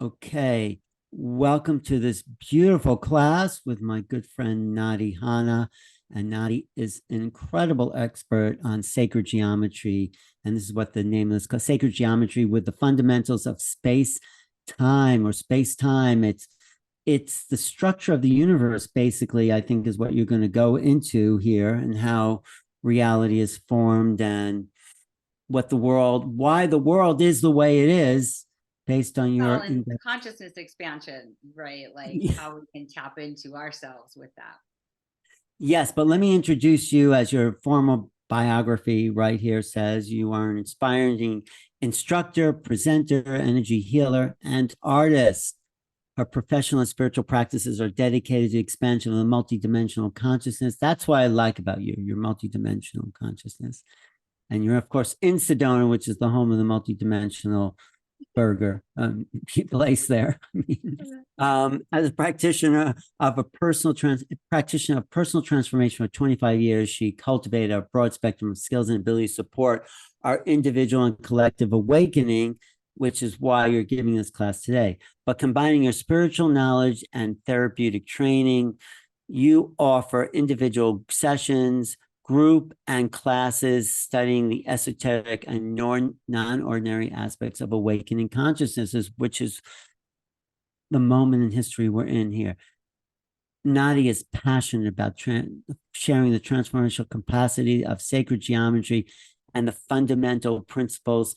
Okay, welcome to this beautiful class with my good friend Nadi Hanna. And Nadi is an incredible expert on sacred geometry. And this is what the name of this called, Sacred Geometry with the Fundamentals of Space Time or Space Time. It's the structure of the universe, basically, I think is what you're going to go into here, and how reality is formed and why the world is the way it is based on Well, your and consciousness expansion, right? Like how we can tap into ourselves with that. Yes, but let me introduce you as your formal biography right here says you are an inspiring instructor, presenter, energy healer, and artist. Her professional and spiritual practices are dedicated to the expansion of the multidimensional consciousness. That's what I like about you, your multidimensional consciousness. And you're, of course, in Sedona, which is the home of the multidimensional burger place there. As a practitioner of personal transformation for 25 years, she cultivated a broad spectrum of skills and abilities to support our individual and collective awakening, which is why you're giving this class today. But combining your spiritual knowledge and therapeutic training, you offer individual sessions, group and classes studying the esoteric and non-ordinary aspects of awakening consciousnesses, which is the moment in history we're in here. Nadi is passionate about sharing the transformational capacity of sacred geometry and the fundamental principles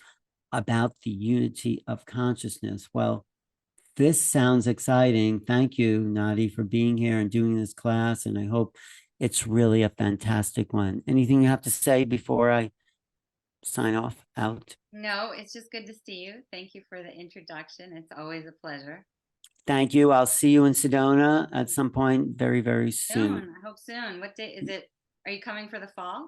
about the unity of consciousness. Well, this sounds exciting. Thank you, Nadi, for being here and doing this class. And I hope it's really a fantastic one. Anything you have to say before I sign off out? No, it's just good to see you. Thank you for the introduction. It's always a pleasure. Thank you. I'll see you in Sedona at some point very, very soon. Soon. I hope soon. What day is it? Are you coming for the fall?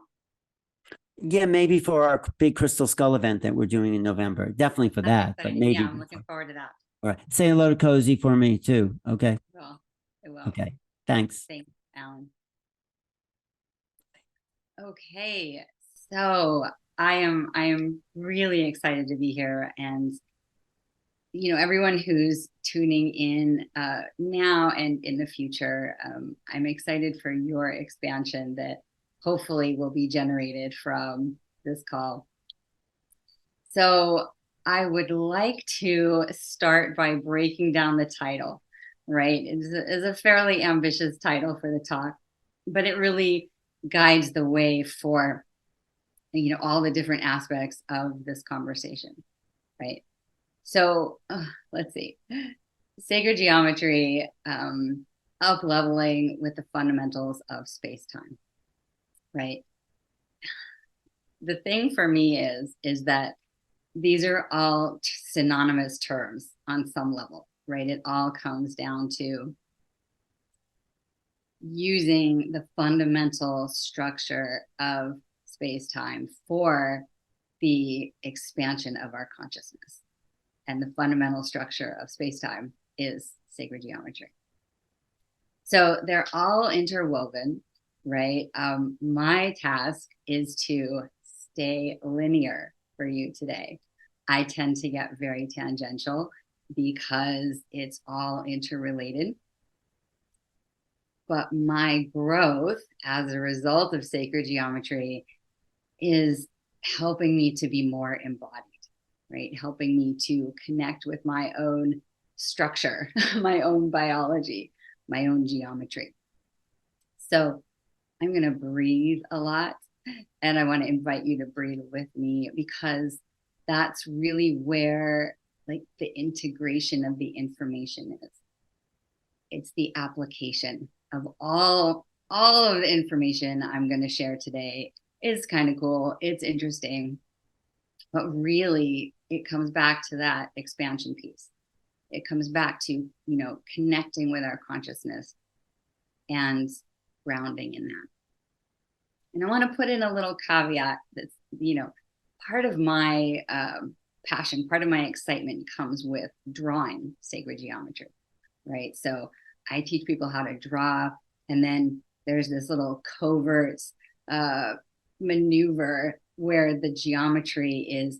Yeah, maybe for our big Crystal Skull event that we're doing in November. Definitely for That's that, but exciting. Yeah, maybe I'm looking before. forward to that. All right. Say hello to Cozy for me too. Okay. Well, I will. Okay. Thanks. Thanks, Alan. Okay. So I am really excited to be here, and everyone who's tuning in now and in the future, I'm excited for your expansion that hopefully will be generated from this call. So I would like to start by breaking down the title, right? It's a fairly ambitious title for the talk, but it really guides the way for all the different aspects of this conversation, right? So let's see. Sacred geometry, up leveling with the fundamentals of space-time, right? The thing for me is that these are all synonymous terms on some level, right? It all comes down to using the fundamental structure of space-time for the expansion of our consciousness. And the fundamental structure of space-time is sacred geometry. So they're all interwoven, right? My task is to stay linear for you today. I tend to get very tangential because it's all interrelated. But my growth as a result of sacred geometry is helping me to be more embodied, right? Helping me to connect with my own structure, my own biology, my own geometry. So I'm going to breathe a lot, and I want to invite you to breathe with me, because that's really where like the integration of the information is. It's the application of all of the information I'm going to share today. Is kind of cool. It's interesting. But really, it comes back to that expansion piece. It comes back to, connecting with our consciousness and grounding in that. And I want to put in a little caveat that's, part of my passion, part of my excitement comes with drawing sacred geometry, right? So I teach people how to draw, and then there's this little covert maneuver where the geometry is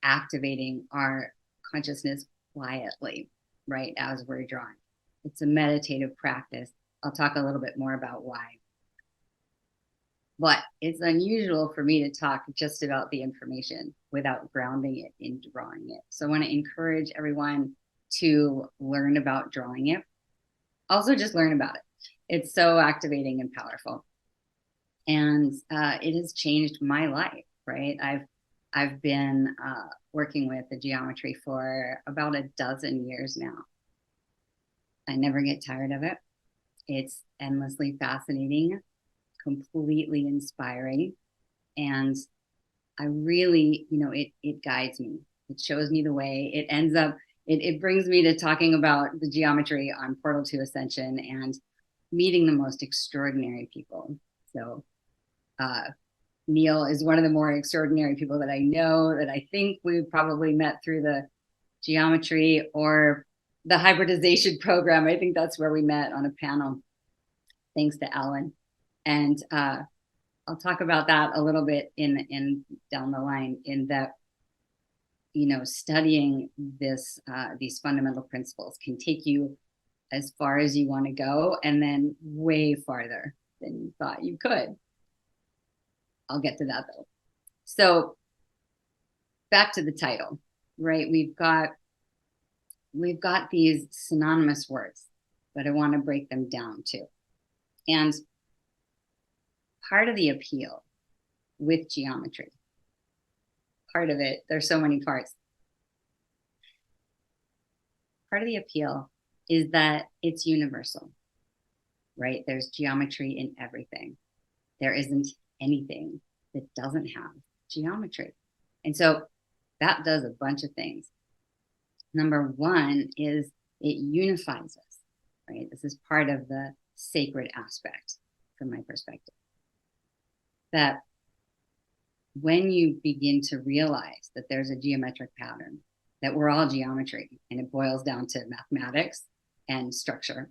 activating our consciousness quietly, right, as we're drawing. It's a meditative practice. I'll talk a little bit more about why. But it's unusual for me to talk just about the information without grounding it in drawing it. So I want to encourage everyone to learn about drawing it. Also, just learn about it. It's so activating and powerful. And it has changed my life, right? I've been working with the geometry for about a dozen years now. I never get tired of it. It's endlessly fascinating, completely inspiring. And I really, it guides me. It shows me the way. It ends up, it brings me to talking about the geometry on Portal to Ascension and meeting the most extraordinary people. So Neil is one of the more extraordinary people that I know, that I think we probably met through the geometry or the hybridization program. I think that's where we met on a panel, thanks to Alan. And I'll talk about that a little bit in down the line, in that, studying these fundamental principles can take you as far as you want to go, and then way farther than you thought you could. I'll get to that though. So back to the title, right? We've got these synonymous words, but I want to break them down too. And part of the appeal with geometry, part of it, there's so many parts. Part of the appeal is that it's universal, right? There's geometry in everything. There isn't anything that doesn't have geometry. And so that does a bunch of things. Number one is it unifies us, right? This is part of the sacred aspect from my perspective. That when you begin to realize that there's a geometric pattern, that we're all geometry, and it boils down to mathematics and structure,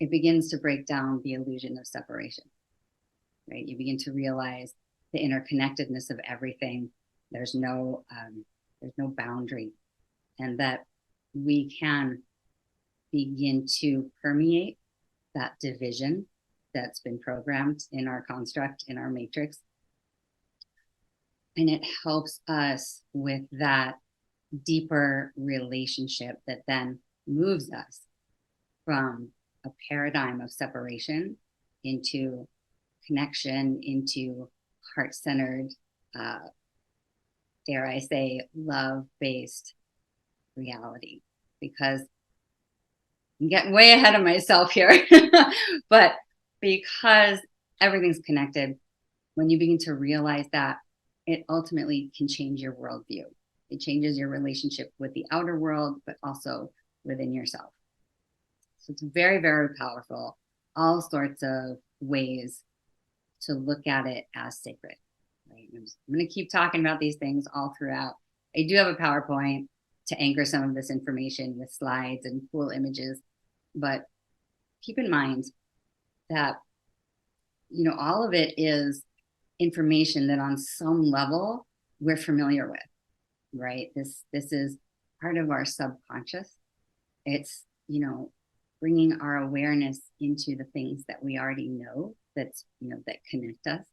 it begins to break down the illusion of separation, right? You begin to realize the interconnectedness of everything. There's no boundary, and that we can begin to permeate that division that's been programmed in our construct, in our matrix. And it helps us with that deeper relationship that then moves us from a paradigm of separation into connection, into heart-centered, dare I say, love-based reality. Because I'm getting way ahead of myself here, but because everything's connected, when you begin to realize that, it ultimately can change your worldview. It changes your relationship with the outer world, but also within yourself. So it's very, very powerful. All sorts of ways to look at it as sacred. Right? I'm going to keep talking about these things all throughout. I do have a PowerPoint to anchor some of this information with slides and cool images, but keep in mind that, all of it is information that on some level we're familiar with, right? This is part of our subconscious. It's, bringing our awareness into the things that we already know, that connect us.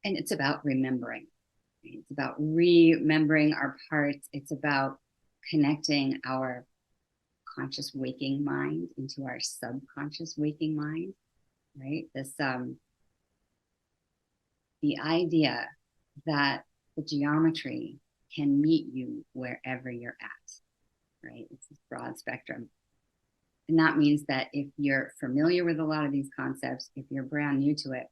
And it's about remembering. Right? It's about remembering our parts. It's about connecting our conscious waking mind into our subconscious waking mind, right? This, the idea that the geometry can meet you wherever you're at, right? It's this broad spectrum. And that means that if you're familiar with a lot of these concepts, if you're brand new to it,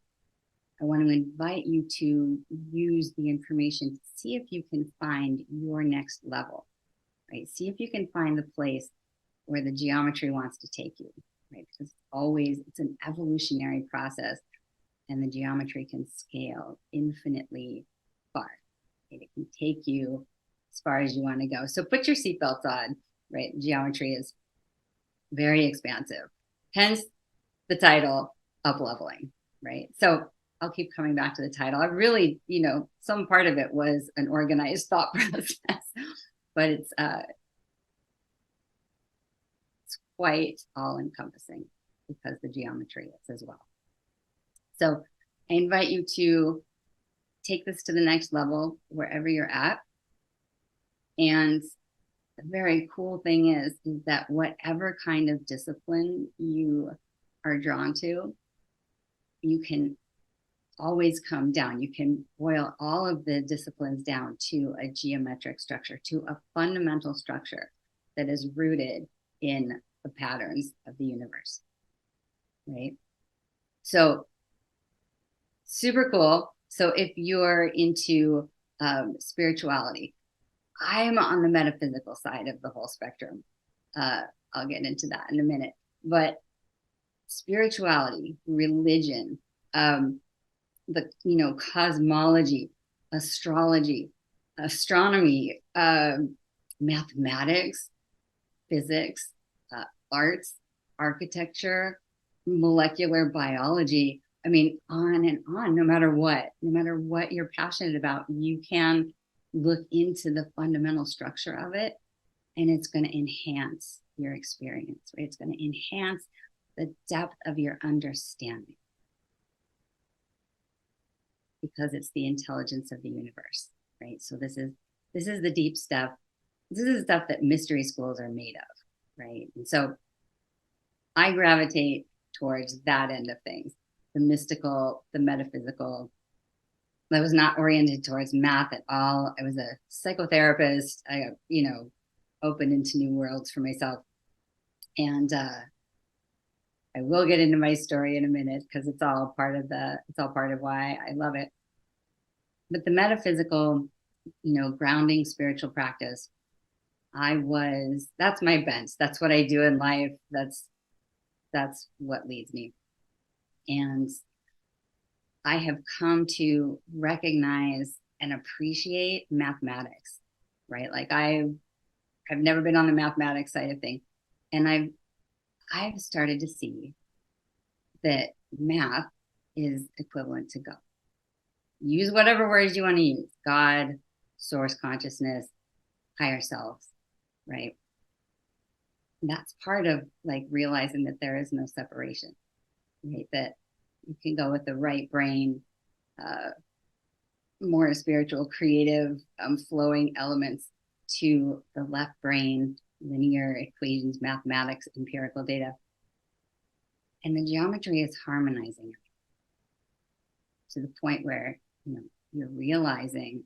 I want to invite you to use the information to see if you can find your next level, right? See if you can find the place where the geometry wants to take you, right? Because it's an evolutionary process, and the geometry can scale infinitely far. Right? It can take you as far as you want to go. So put your seatbelts on, right? Geometry is very expansive, hence the title, Up Leveling, right? So I'll keep coming back to the title. I really, some part of it was an organized thought process, but quite all encompassing because the geometry is as well. So I invite you to take this to the next level wherever you're at. And the very cool thing is that whatever kind of discipline you are drawn to, you can always come down. You can boil all of the disciplines down to a geometric structure, to a fundamental structure that is rooted in the patterns of the universe, right? So super cool. So if you're into spirituality, I'm on the metaphysical side of the whole spectrum. I'll get into that in a minute. But spirituality, religion, the cosmology, astrology, astronomy, mathematics, physics, arts, architecture, molecular biology. I mean, on and on. No matter what you're passionate about, you can look into the fundamental structure of it, and it's going to enhance your experience, right? It's going to enhance the depth of your understanding, because it's the intelligence of the universe, right? So this is the deep stuff. This is the stuff that mystery schools are made of, right? And so I gravitate towards that end of things, the mystical, the metaphysical. I was not oriented towards math at all. I was a psychotherapist. I got, opened into new worlds for myself. And I will get into my story in a minute, because it's all part of why I love it. But the metaphysical, grounding spiritual practice, that's my bent. That's what I do in life. That's what leads me. And I have come to recognize and appreciate mathematics, right? Like I've never been on the mathematics side of things. And I've started to see that math is equivalent to God. Use whatever words you want to use: God, source consciousness, higher selves, right? That's part of like realizing that there is no separation, right? That you can go with the right brain, more spiritual, creative, flowing elements, to the left brain, linear equations, mathematics, empirical data. And the geometry is harmonizing it to the point where you're realizing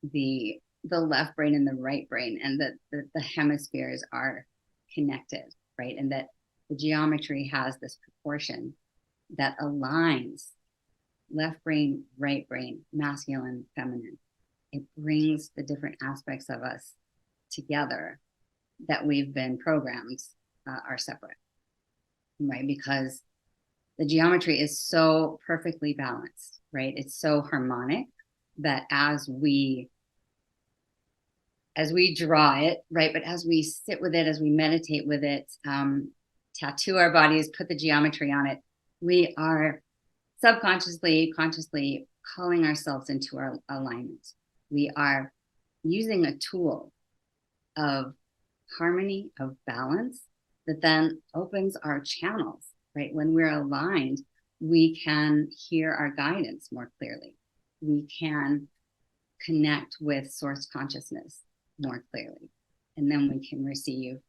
the left brain and the right brain, and that the hemispheres are connected, right? And that the geometry has this proportion that aligns left brain, right brain, masculine, feminine. It brings the different aspects of us together that we've been programmed are separate, right? Because the geometry is so perfectly balanced, right? It's so harmonic that as we draw it, right? But as we sit with it, as we meditate with it, tattoo our bodies, put the geometry on it, we are subconsciously, consciously calling ourselves into our alignment. We are using a tool of harmony, of balance, that then opens our channels, right? When we're aligned, we can hear our guidance more clearly. We can connect with source consciousness more clearly. And then we can receive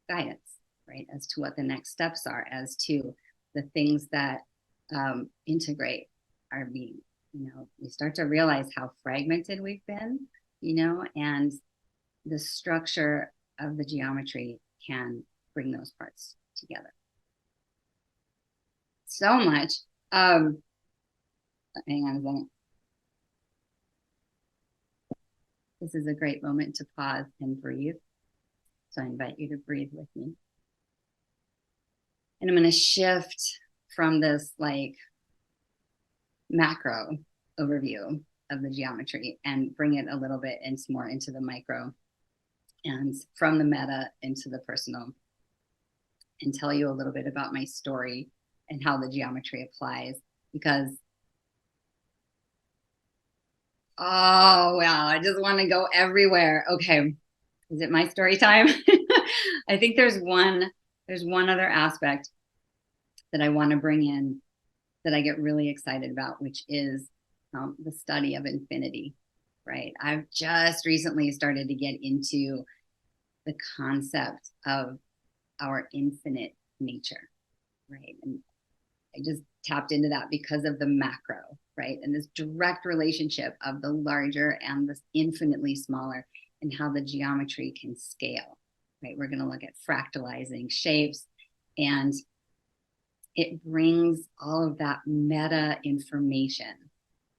guidance, right? As to what the next steps are, as to the things that integrate our being. We start to realize how fragmented we've been, and the structure of the geometry can bring those parts together. So much. Hang on a second. This is a great moment to pause and breathe. So I invite you to breathe with me. And I'm going to shift from this like macro overview of the geometry and bring it a little bit more into the micro, and from the meta into the personal, and tell you a little bit about my story and how the geometry applies. Because oh wow, I just want to go everywhere. Okay, is it my story time? I think there's one other aspect that I want to bring in that I get really excited about, which is the study of infinity, right? I've just recently started to get into the concept of our infinite nature, right? And I just tapped into that because of the macro, right? And this direct relationship of the larger and the infinitely smaller, and how the geometry can scale, right? We're going to look at fractalizing shapes, and it brings all of that meta information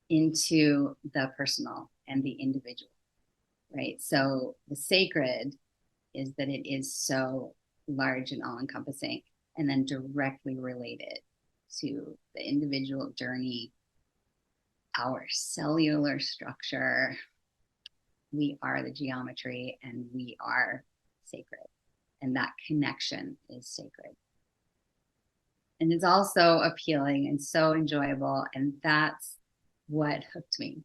into the personal and the individual, right? So the sacred is that it is so large and all-encompassing, and then directly related to the individual journey, our cellular structure. We are the geometry, and we are sacred, and that connection is sacred. And it's also appealing and so enjoyable, and that's what hooked me,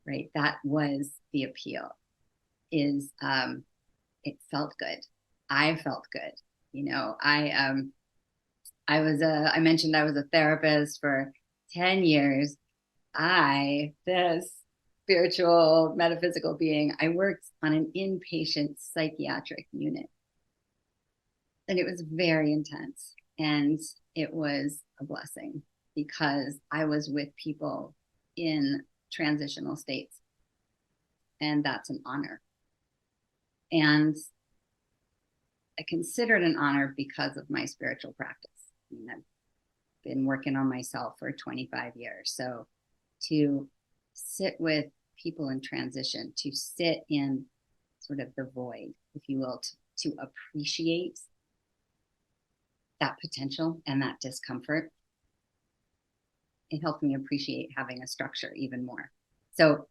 right? That was the appeal, is it felt good. I felt good. You know, I mentioned I was a therapist for 10 years. This spiritual metaphysical being, I worked on an inpatient psychiatric unit, and it was very intense, and it was a blessing because I was with people in transitional states, and that's an honor. And I consider it an honor because of my spiritual practice. I mean, I've been working on myself for 25 years. So to sit with people in transition, to sit in sort of the void, if you will, to appreciate that potential and that discomfort, it helped me appreciate having a structure even more. So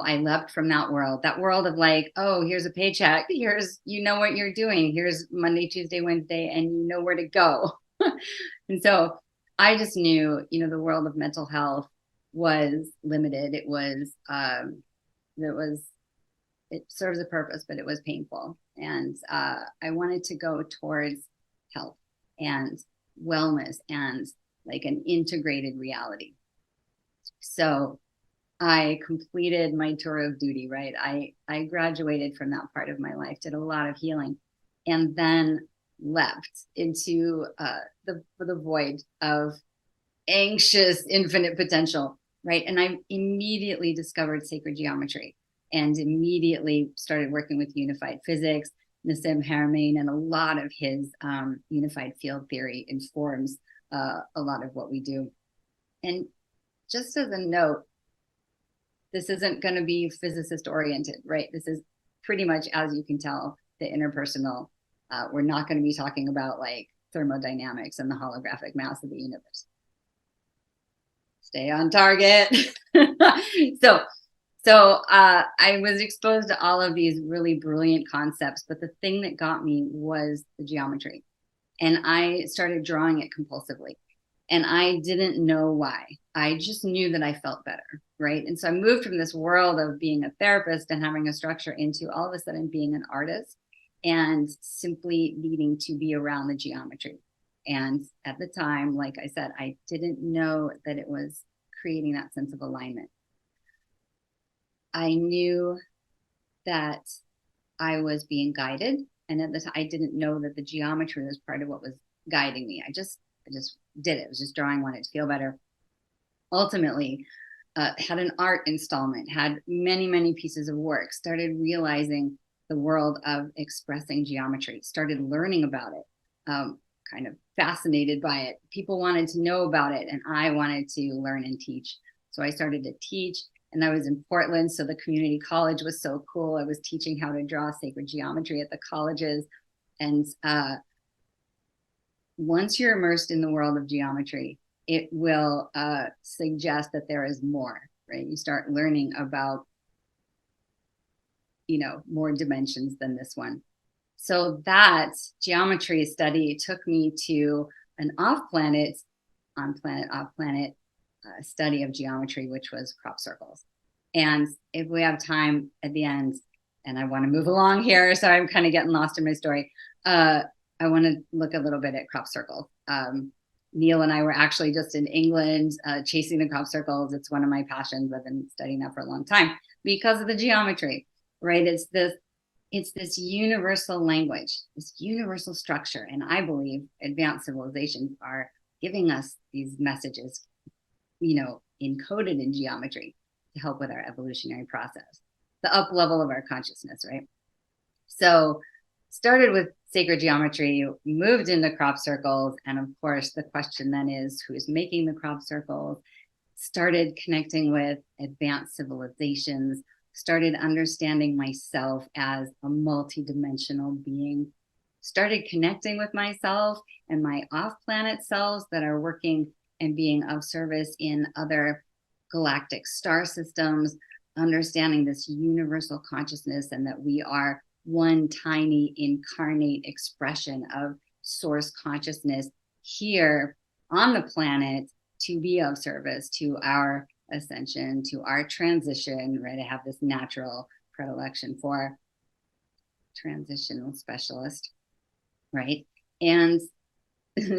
I left from that world of like, oh, here's a paycheck. Here's, you know what you're doing. Here's Monday, Tuesday, Wednesday, and you know where to go. And so I just knew, you know, the world of mental health was limited. It serves a purpose, but it was painful. And I wanted to go towards health and wellness and like an integrated reality. So I completed my tour of duty, right? I graduated from that part of my life, did a lot of healing, and then left into the void of anxious infinite potential, right? And I immediately discovered sacred geometry, and immediately started working with unified physics. Nassim Haramein and a lot of his unified field theory informs a lot of what we do. And just as a note, this isn't going to be physicist oriented, right? This is pretty much, as you can tell, the interpersonal. We're not going to be talking about like thermodynamics and the holographic mass of the universe. Stay on target. So I was exposed to all of these really brilliant concepts, but the thing that got me was the geometry. And I started drawing it compulsively. And I didn't know why. I just knew that I felt better, right? And so I moved from this world of being a therapist and having a structure into all of a sudden being an artist and simply needing to be around the geometry. And at the time, like I said, I didn't know that it was creating that sense of alignment. I knew that I was being guided. And at the time, I didn't know that the geometry was part of what was guiding me. I just did it. I was just drawing, wanted to feel better. Ultimately, had an art installment, had many pieces of work, started realizing the world of expressing geometry, started learning about it, kind of fascinated by it. People wanted to know about it, and I wanted to learn and teach. So I started to teach, and I was in Portland, so the community college was so cool. I was teaching how to draw sacred geometry at the colleges. And once you're immersed in the world of geometry, it will suggest that there is more, right? You start learning about, you know, more dimensions than this one. So that geometry study took me to an off-planet, on-planet, off-planet study of geometry, which was crop circles. And if we have time at the end, and I want to move along here, so I'm kind of getting lost in my story. I want to look a little bit at crop circles. Neil and I were actually just in England chasing the crop circles. It's one of my passions. I've been studying that for a long time because of the geometry, right? It's this universal language, this universal structure. And I believe advanced civilizations are giving us these messages, encoded in geometry to help with our evolutionary process, the up level of our consciousness, right? So started with sacred geometry, moved into crop circles. And of course, the question then is, who's making the crop circles? Started connecting with advanced civilizations, started understanding myself as a multidimensional being, started connecting with myself and my off-planet selves that are working and being of service in other galactic star systems, understanding this universal consciousness and that we are one tiny incarnate expression of source consciousness here on the planet to be of service to our ascension, to our transition, right? I have this natural predilection for transitional specialist, right? And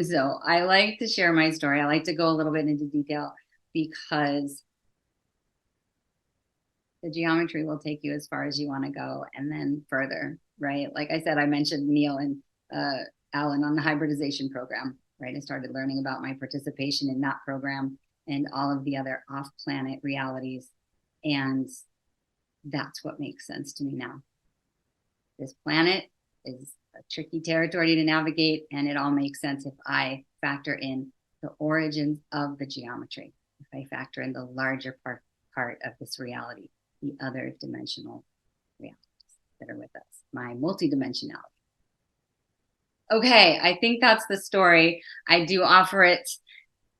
so I like to share my story. I like to go a little bit into detail because the geometry will take you as far as you want to go and then further, right? Like I said, I mentioned Neil and Alan on the hybridization program, right? I started learning about my participation in that program and all of the other off-planet realities. And that's what makes sense to me now. This planet is a tricky territory to navigate, and it all makes sense if I factor in the origins of the geometry, if I factor in the larger part of this reality, the other dimensional realities that are with us, my multidimensionality. Okay, I think that's the story. I do offer it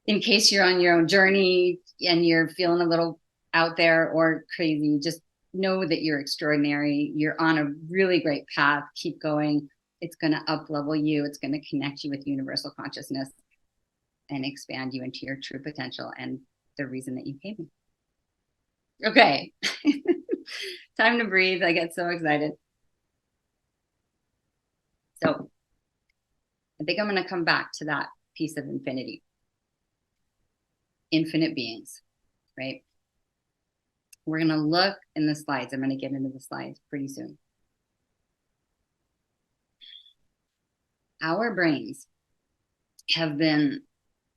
in case you're on your own journey and you're feeling a little out there or crazy. Just know that you're extraordinary. You're on a really great path. Keep going. It's going to up-level you. It's going to connect you with universal consciousness and expand you into your true potential and the reason that you came here. Okay. Time to breathe. I get so excited. So I think I'm going to come back to that piece of infinity. Infinite beings, right? We're going to look in the slides. I'm going to get into the slides pretty soon. Our brains have been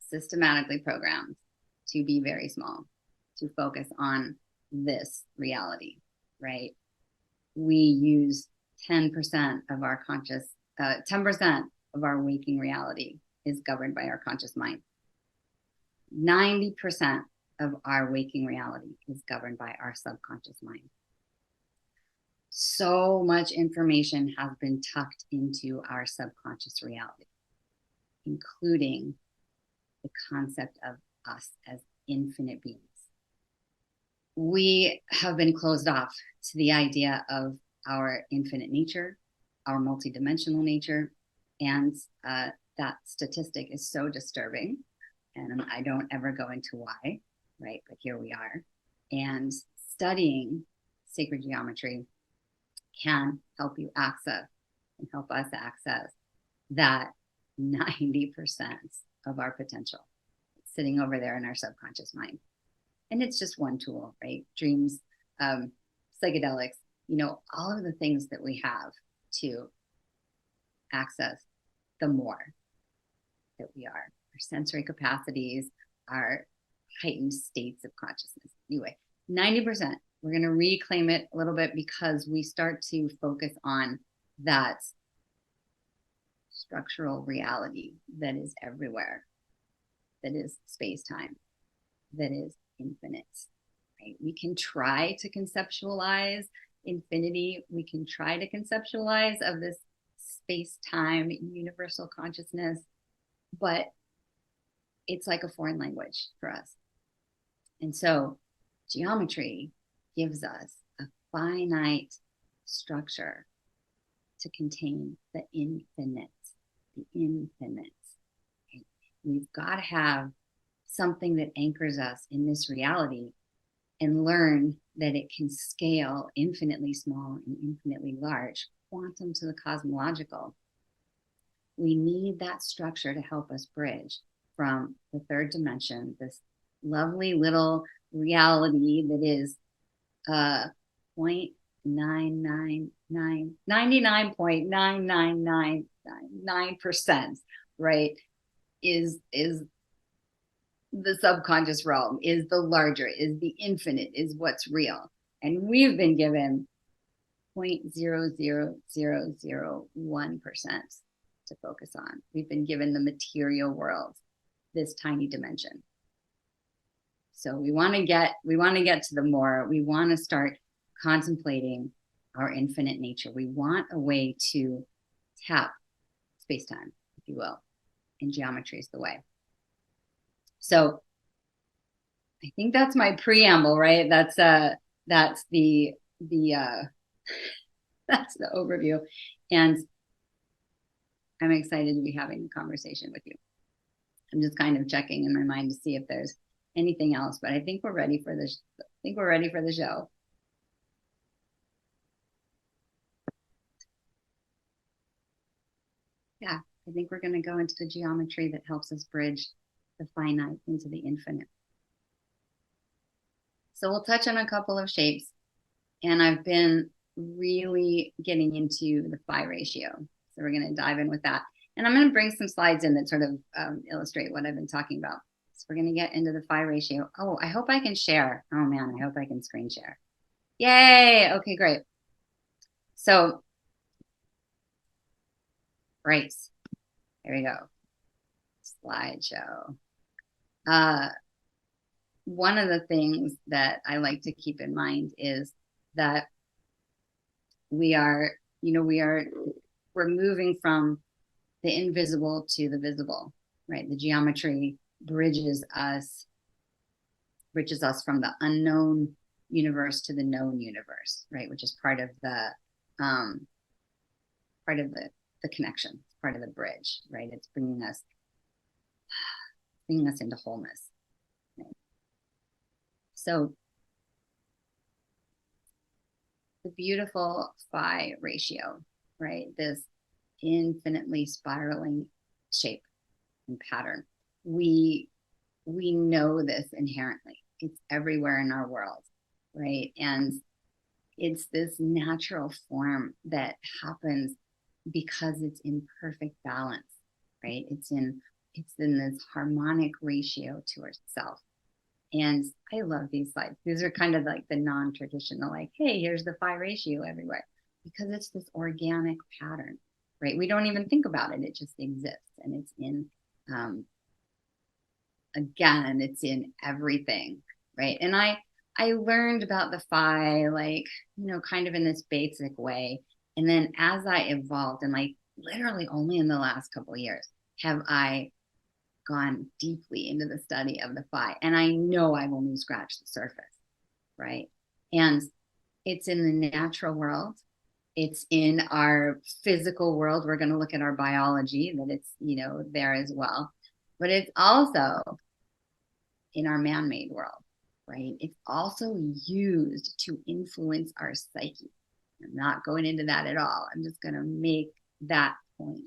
systematically programmed to be very small, to focus on this reality, right? We use 10% of our 10% of our waking reality is governed by our conscious mind. 90% of our waking reality is governed by our subconscious mind. So much information has been tucked into our subconscious reality, including the concept of us as infinite beings. We have been closed off to the idea of our infinite nature, our multidimensional nature, and that statistic is so disturbing. And I don't ever go into why, right? But here we are. And studying sacred geometry can help you access and help us access that 90% of our potential sitting over there in our subconscious mind. And it's just one tool, right? Dreams, psychedelics, all of the things that we have to access the more that we are, our sensory capacities, our heightened states of consciousness. Anyway, 90%, we're going to reclaim it a little bit because we start to focus on that structural reality that is everywhere, that is space-time, that is infinite, right? We can try to conceptualize infinity. We can try to conceptualize of this space-time universal consciousness, but it's like a foreign language for us. And so geometry gives us a finite structure to contain the infinite, the infinite. We've got to have something that anchors us in this reality and learn that it can scale infinitely small and infinitely large, quantum to the cosmological. We need that structure to help us bridge from the third dimension, this lovely little reality that is 99.99999%, right? Is the subconscious realm, is the larger, is the infinite, is what's real. And we've been given 0.00001% to focus on. We've been given the material world, this tiny dimension. So we want to get to the more. We want to start contemplating our infinite nature. We want a way to tap space-time, if you will, and geometry is the way. So I think that's my preamble, right? That's the that's the overview, and I'm excited to be having a conversation with you. I'm just kind of checking in my mind to see if there's anything else, but I think we're ready for this. I think we're ready for the show. Yeah, I think we're going to go into the geometry that helps us bridge the finite into the infinite. So we'll touch on a couple of shapes, and I've been really getting into the phi ratio. So we're going to dive in with that. And I'm going to bring some slides in that sort of illustrate what I've been talking about. So we're going to get into the phi ratio. Oh, I hope I can share. Oh man, I hope I can screen share. Yay. Okay, great. So, right. Here we go. Slideshow. One of the things that I like to keep in mind is that we're moving from the invisible to the visible, right? The geometry bridges us from the unknown universe to the known universe, right? Which is part of the connection, part of the bridge, right? It's bringing us into wholeness. Right? So the beautiful phi ratio, right? This infinitely spiraling shape and pattern. We know this inherently. It's everywhere in our world, right? And it's this natural form that happens because it's in perfect balance, right? It's in this harmonic ratio to itself. And I love these slides. These are kind of like the non-traditional, like, hey, here's the phi ratio everywhere, because it's this organic pattern, right? We don't even think about it. It just exists, and it's in, again, it's in everything, right? And I learned about the phi, like, kind of in this basic way. And then as I evolved, and like literally only in the last couple of years, have I gone deeply into the study of the phi. And I know I've only scratched the surface, right? And it's in the natural world. It's in our physical world. We're going to look at our biology, that it's, there as well. But it's also in our man-made world, right? It's also used to influence our psyche. I'm not going into that at all. I'm just going to make that point,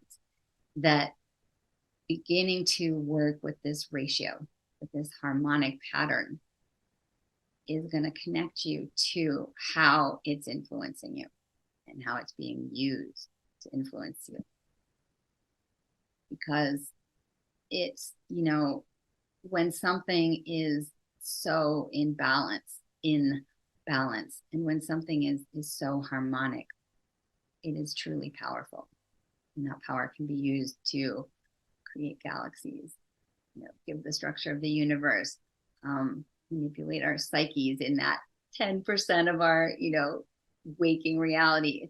that beginning to work with this ratio, with this harmonic pattern, is going to connect you to how it's influencing you and how it's being used to influence you. Because it's, when something is so in balance, and when something is so harmonic, it is truly powerful. And that power can be used to create galaxies, give the structure of the universe, manipulate our psyches in that 10% of our, waking reality.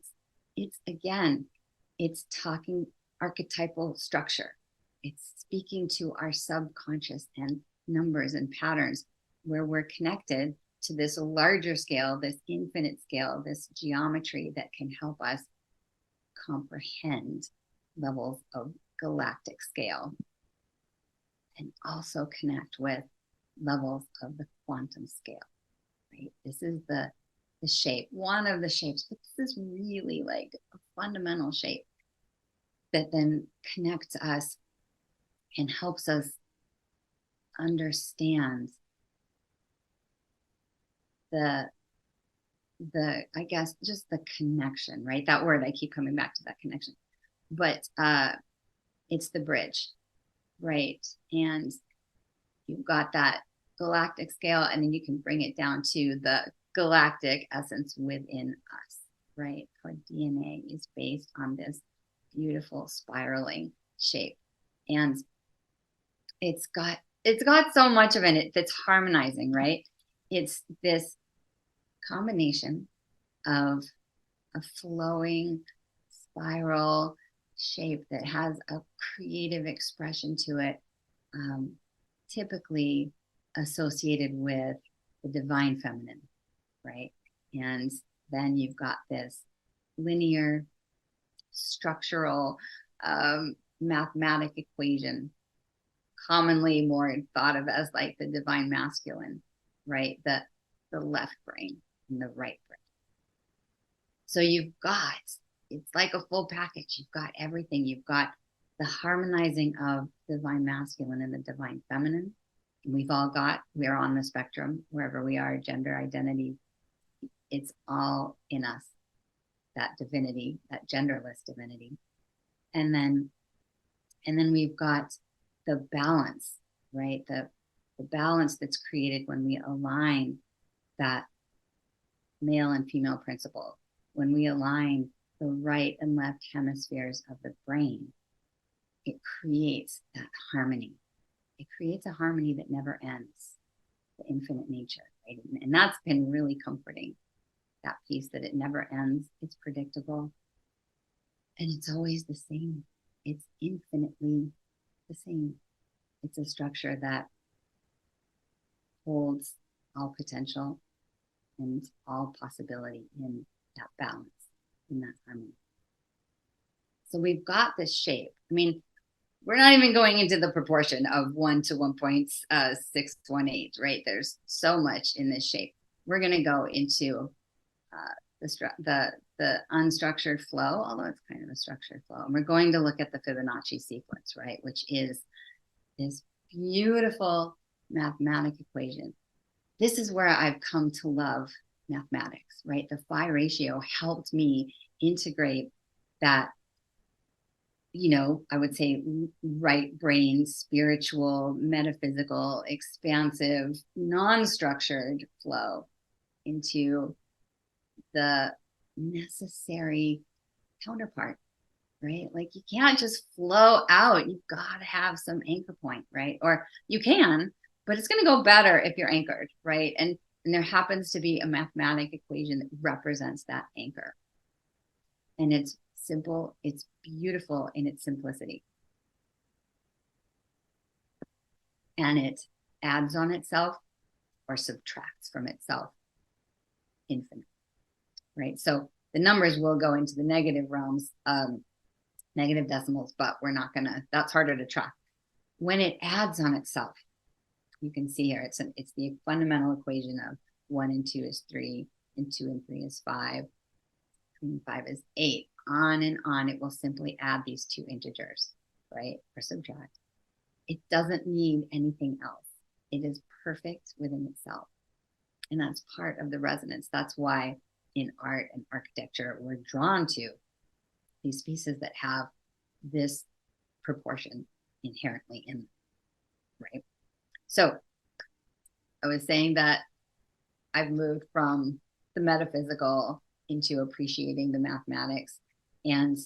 It's talking archetypal structure. It's speaking to our subconscious and numbers and patterns, where we're connected to this larger scale, this infinite scale, this geometry that can help us comprehend levels of galactic scale, and also connect with levels of the quantum scale. right? This is the shape, one of the shapes, but this is really like a fundamental shape that then connects us and helps us understand the I guess just the connection, right? That word, I keep coming back to that connection, but it's the bridge, right? And you've got that galactic scale, and then you can bring it down to the galactic essence within us, right? Our DNA is based on this beautiful spiraling shape, and it's got so much of it that's harmonizing, right? It's this combination of a flowing spiral shape that has a creative expression to it, typically associated with the divine feminine, right? And then you've got this linear, structural, mathematic equation, commonly more thought of as like the divine masculine, right? The left brain and the right brain. So you've got, it's like a full package. You've got everything. You've got the harmonizing of divine masculine and the divine feminine. And we're on the spectrum, wherever we are, gender identity, it's all in us, that divinity, that genderless divinity. And then we've got the balance, right? The balance that's created when we align that male and female principle, when we align the right and left hemispheres of the brain, it creates that harmony. It creates a harmony that never ends, the infinite nature, right? And that's been really comforting, that piece that it never ends, it's predictable, and it's always the same. It's infinitely the same. It's a structure that holds all potential and all possibility in that balance, in that harmony. So we've got this shape. I mean, we're not even going into the proportion of 1 to 1.618, right? There's so much in this shape. We're going to go into the unstructured flow, although it's kind of a structured flow. And we're going to look at the Fibonacci sequence, right? Which is this beautiful mathematic equation. This is where I've come to love mathematics, right? The phi ratio helped me integrate that, you know, I would say right brain, spiritual, metaphysical, expansive, non-structured flow into the necessary counterpart, right? Like you can't just flow out. You've got to have some anchor point, right? Or you can, but it's going to go better if you're anchored, right? And there happens to be a mathematic equation that represents that anchor. And it's simple, it's beautiful in its simplicity. And it adds on itself or subtracts from itself infinite, right? So the numbers will go into the negative realms, negative decimals, but we're not gonna, that's harder to track. When it adds on itself, you can see here, it's the fundamental equation of 1 and 2 is 3, and 2 and 3 is 5, 3 and 5 is 8. On and on, it will simply add these two integers, right? Or subtract. It doesn't need anything else. It is perfect within itself. And that's part of the resonance. That's why in art and architecture, we're drawn to these pieces that have this proportion inherently in them, right? So I was saying that I've moved from the metaphysical into appreciating the mathematics. And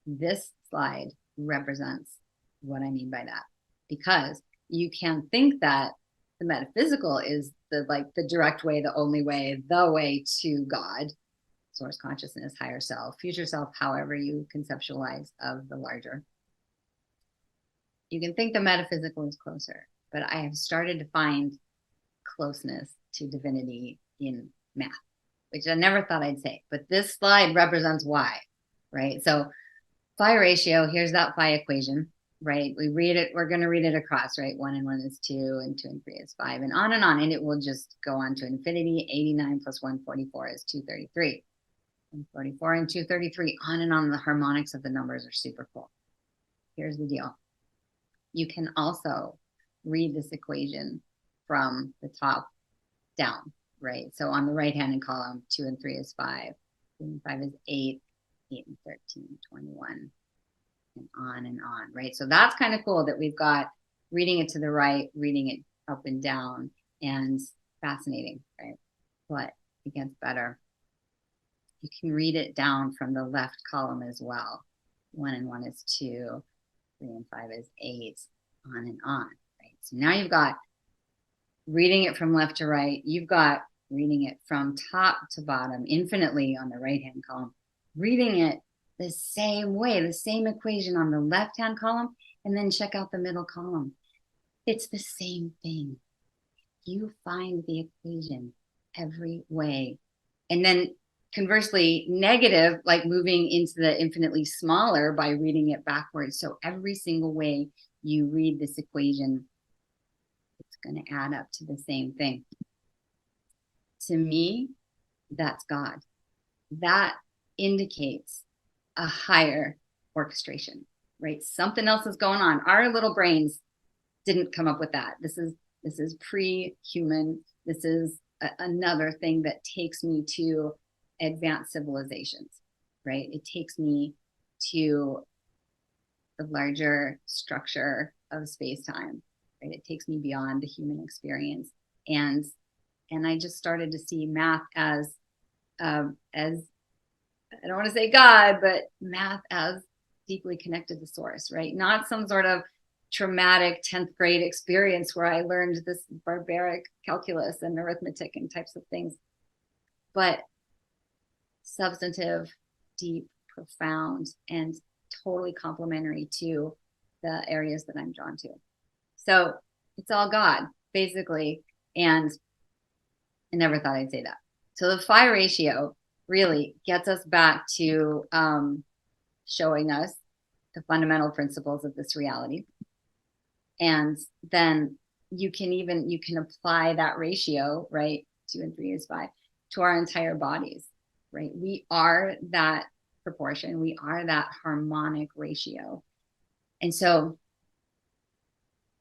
this slide represents what I mean by that, because you can think that the metaphysical is the direct way, the only way, the way to God, source consciousness, higher self, future self, however you conceptualize of the larger. You can think the metaphysical is closer, but I have started to find closeness to divinity in math, which I never thought I'd say, but this slide represents why, right? So phi ratio, here's that phi equation. right? We read it, we're going to read it across, right? 1 and 1 is 2, and 2 and 3 is 5, and on, and it will just go on to infinity. 89 plus 144 is 233. 144 and 233, on and on. The harmonics of the numbers are super cool. Here's the deal. You can also read this equation from the top down, right? So on the right-hand column, 2 and 3 is 5, 2 and 5 is 8, 8 and 13, 21, and on, right? So that's kind of cool that we've got reading it to the right, reading it up and down, and fascinating, right? But it gets better. You can read it down from the left column as well. 1 and 1 is 2, 3 and 5 is 8, on, right? So now you've got reading it from left to right. You've got reading it from top to bottom, infinitely on the right-hand column, reading it the same way, the same equation on the left-hand column, and then check out the middle column. It's the same thing. You find the equation every way. And then conversely, negative, like moving into the infinitely smaller by reading it backwards. So every single way you read this equation, it's going to add up to the same thing. To me, that's God. That indicates a higher orchestration, right? Something else is going on. Our little brains didn't come up with that. This is pre-human. This is another thing that takes me to advanced civilizations, right? It takes me to the larger structure of space-time, right? It takes me beyond the human experience. And I just started to see math as I don't want to say God, but math as deeply connected to source, right? Not some sort of traumatic 10th grade experience where I learned this barbaric calculus and arithmetic and types of things, but substantive, deep, profound, and totally complementary to the areas that I'm drawn to. So it's all God, basically. And I never thought I'd say that. So the phi ratio really gets us back to showing us the fundamental principles of this reality. And then you can apply that ratio, right? 2 and 3 is 5, to our entire bodies, right? We are that proportion. We are that harmonic ratio. And so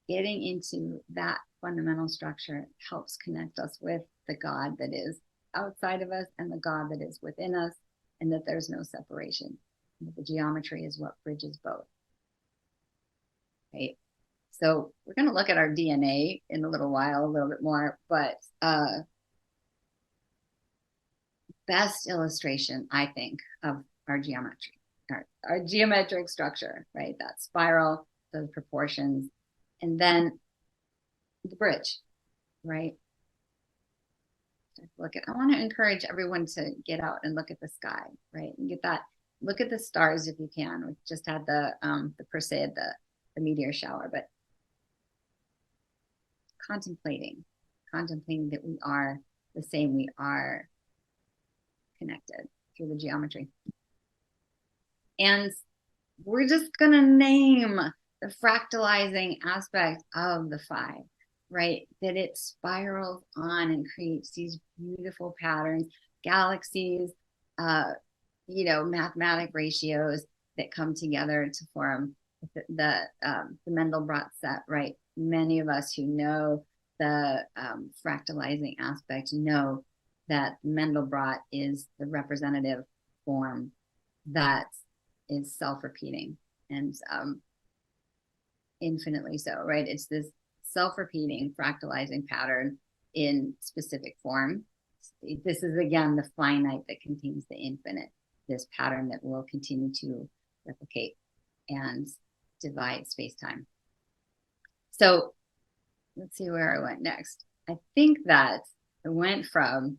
getting into that fundamental structure helps connect us with the God that is outside of us and the God that is within us, and that there's no separation. And that the geometry is what bridges both. Right? So we're going to look at our DNA in a little while, a little bit more, but best illustration, I think, of our geometry, our geometric structure, right? That spiral, those proportions, and then the bridge, right? I want to encourage everyone to get out and look at the sky, right? And get that, look at the stars if you can. We just had the Perseid, the meteor shower, but contemplating that we are the same, we are connected through the geometry. And we're just going to name the fractalizing aspect of the phi, right? That it spirals on and creates these beautiful patterns, galaxies, mathematic ratios that come together to form the Mandelbrot set, right? Many of us who know the fractalizing aspect know that Mandelbrot is the representative form that is self-repeating and infinitely so, right? It's this self-repeating fractalizing pattern in specific form. This is, again, the finite that contains the infinite, this pattern that will continue to replicate and divide space-time. So let's see where I went next. I think that I went from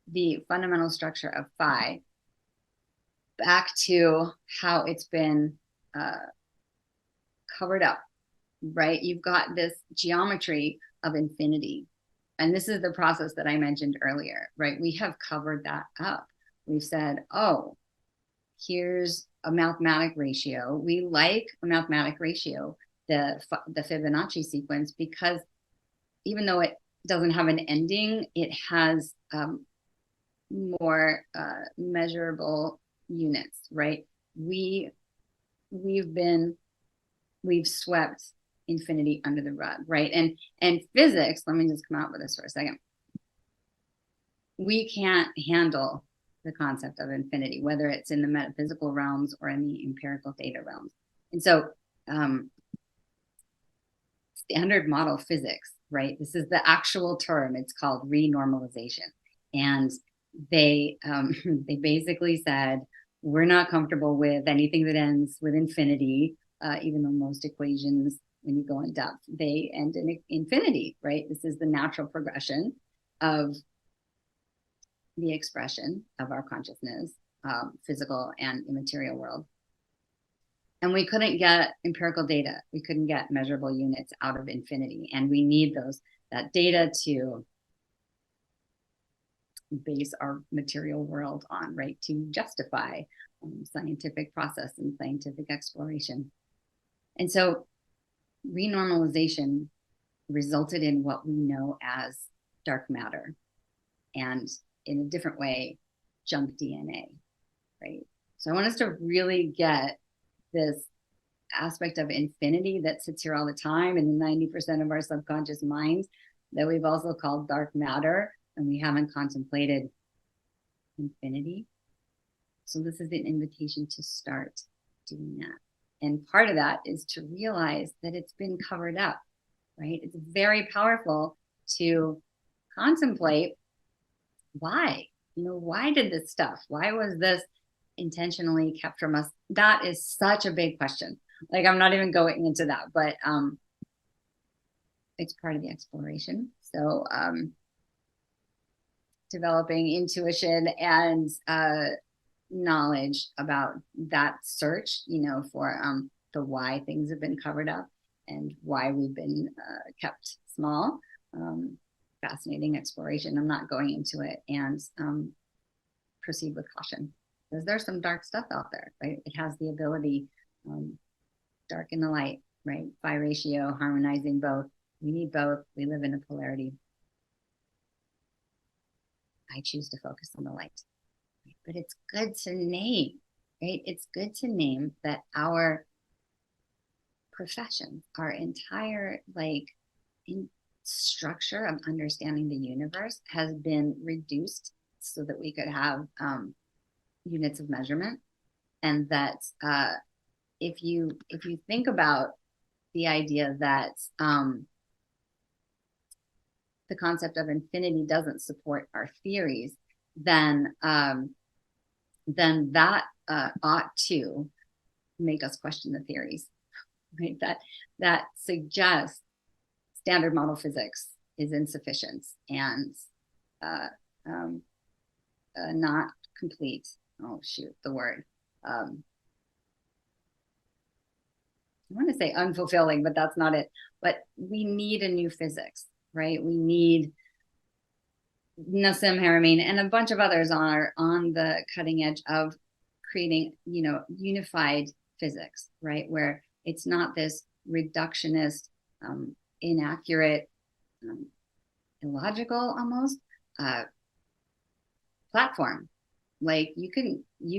the fundamental structure of phi back to how it's been covered up, right? You've got this geometry of infinity. And this is the process that I mentioned earlier, right? We have covered that up. We've said, oh, here's a mathematic ratio. We like a mathematic ratio, the Fibonacci sequence, because even though it doesn't have an ending, it has more measurable units, right? We've swept infinity under the rug, right? And physics, let me just come out with this for a second. We can't handle the concept of infinity, whether it's in the metaphysical realms or in the empirical data realms. And so standard model physics, right? This is the actual term. It's called renormalization. And they basically said, we're not comfortable with anything that ends with infinity, even though most equations, when you go in depth, they end in infinity, right? This is the natural progression of the expression of our consciousness, physical and immaterial world. And we couldn't get empirical data. We couldn't get measurable units out of infinity. And we need that data to base our material world on, right? To justify scientific process and scientific exploration. And so renormalization resulted in what we know as dark matter, and in a different way, junk DNA, right? So I want us to really get this aspect of infinity that sits here all the time in 90% of our subconscious minds that we've also called dark matter, and we haven't contemplated infinity. So this is an invitation to start doing that. And part of that is to realize that it's been covered up, right? It's very powerful to contemplate why, why did this stuff, why was this intentionally kept from us? That is such a big question. Like, I'm not even going into that, but it's part of the exploration. So developing intuition and knowledge about that search, for the why things have been covered up and why we've been kept small. Fascinating exploration. I'm not going into it, and proceed with caution, because there's some dark stuff out there, right? It has the ability, dark and the light, right? Phi ratio, harmonizing both. We need both. We live in a polarity. I choose to focus on the light, right? But it's good to name, right? It's good to name that our profession, our entire structure of understanding the universe has been reduced so that we could have units of measurement. And that if you think about the idea that the concept of infinity doesn't support our theories, then that ought to make us question the theories, right? That suggests standard model physics is insufficient and not complete. Oh shoot, the word. I want to say unfulfilling, but that's not it. But we need a new physics, right? We need Nassim Haramein and a bunch of others are on the cutting edge of creating, unified physics, right? Where it's not this reductionist, inaccurate, illogical almost platform. Like you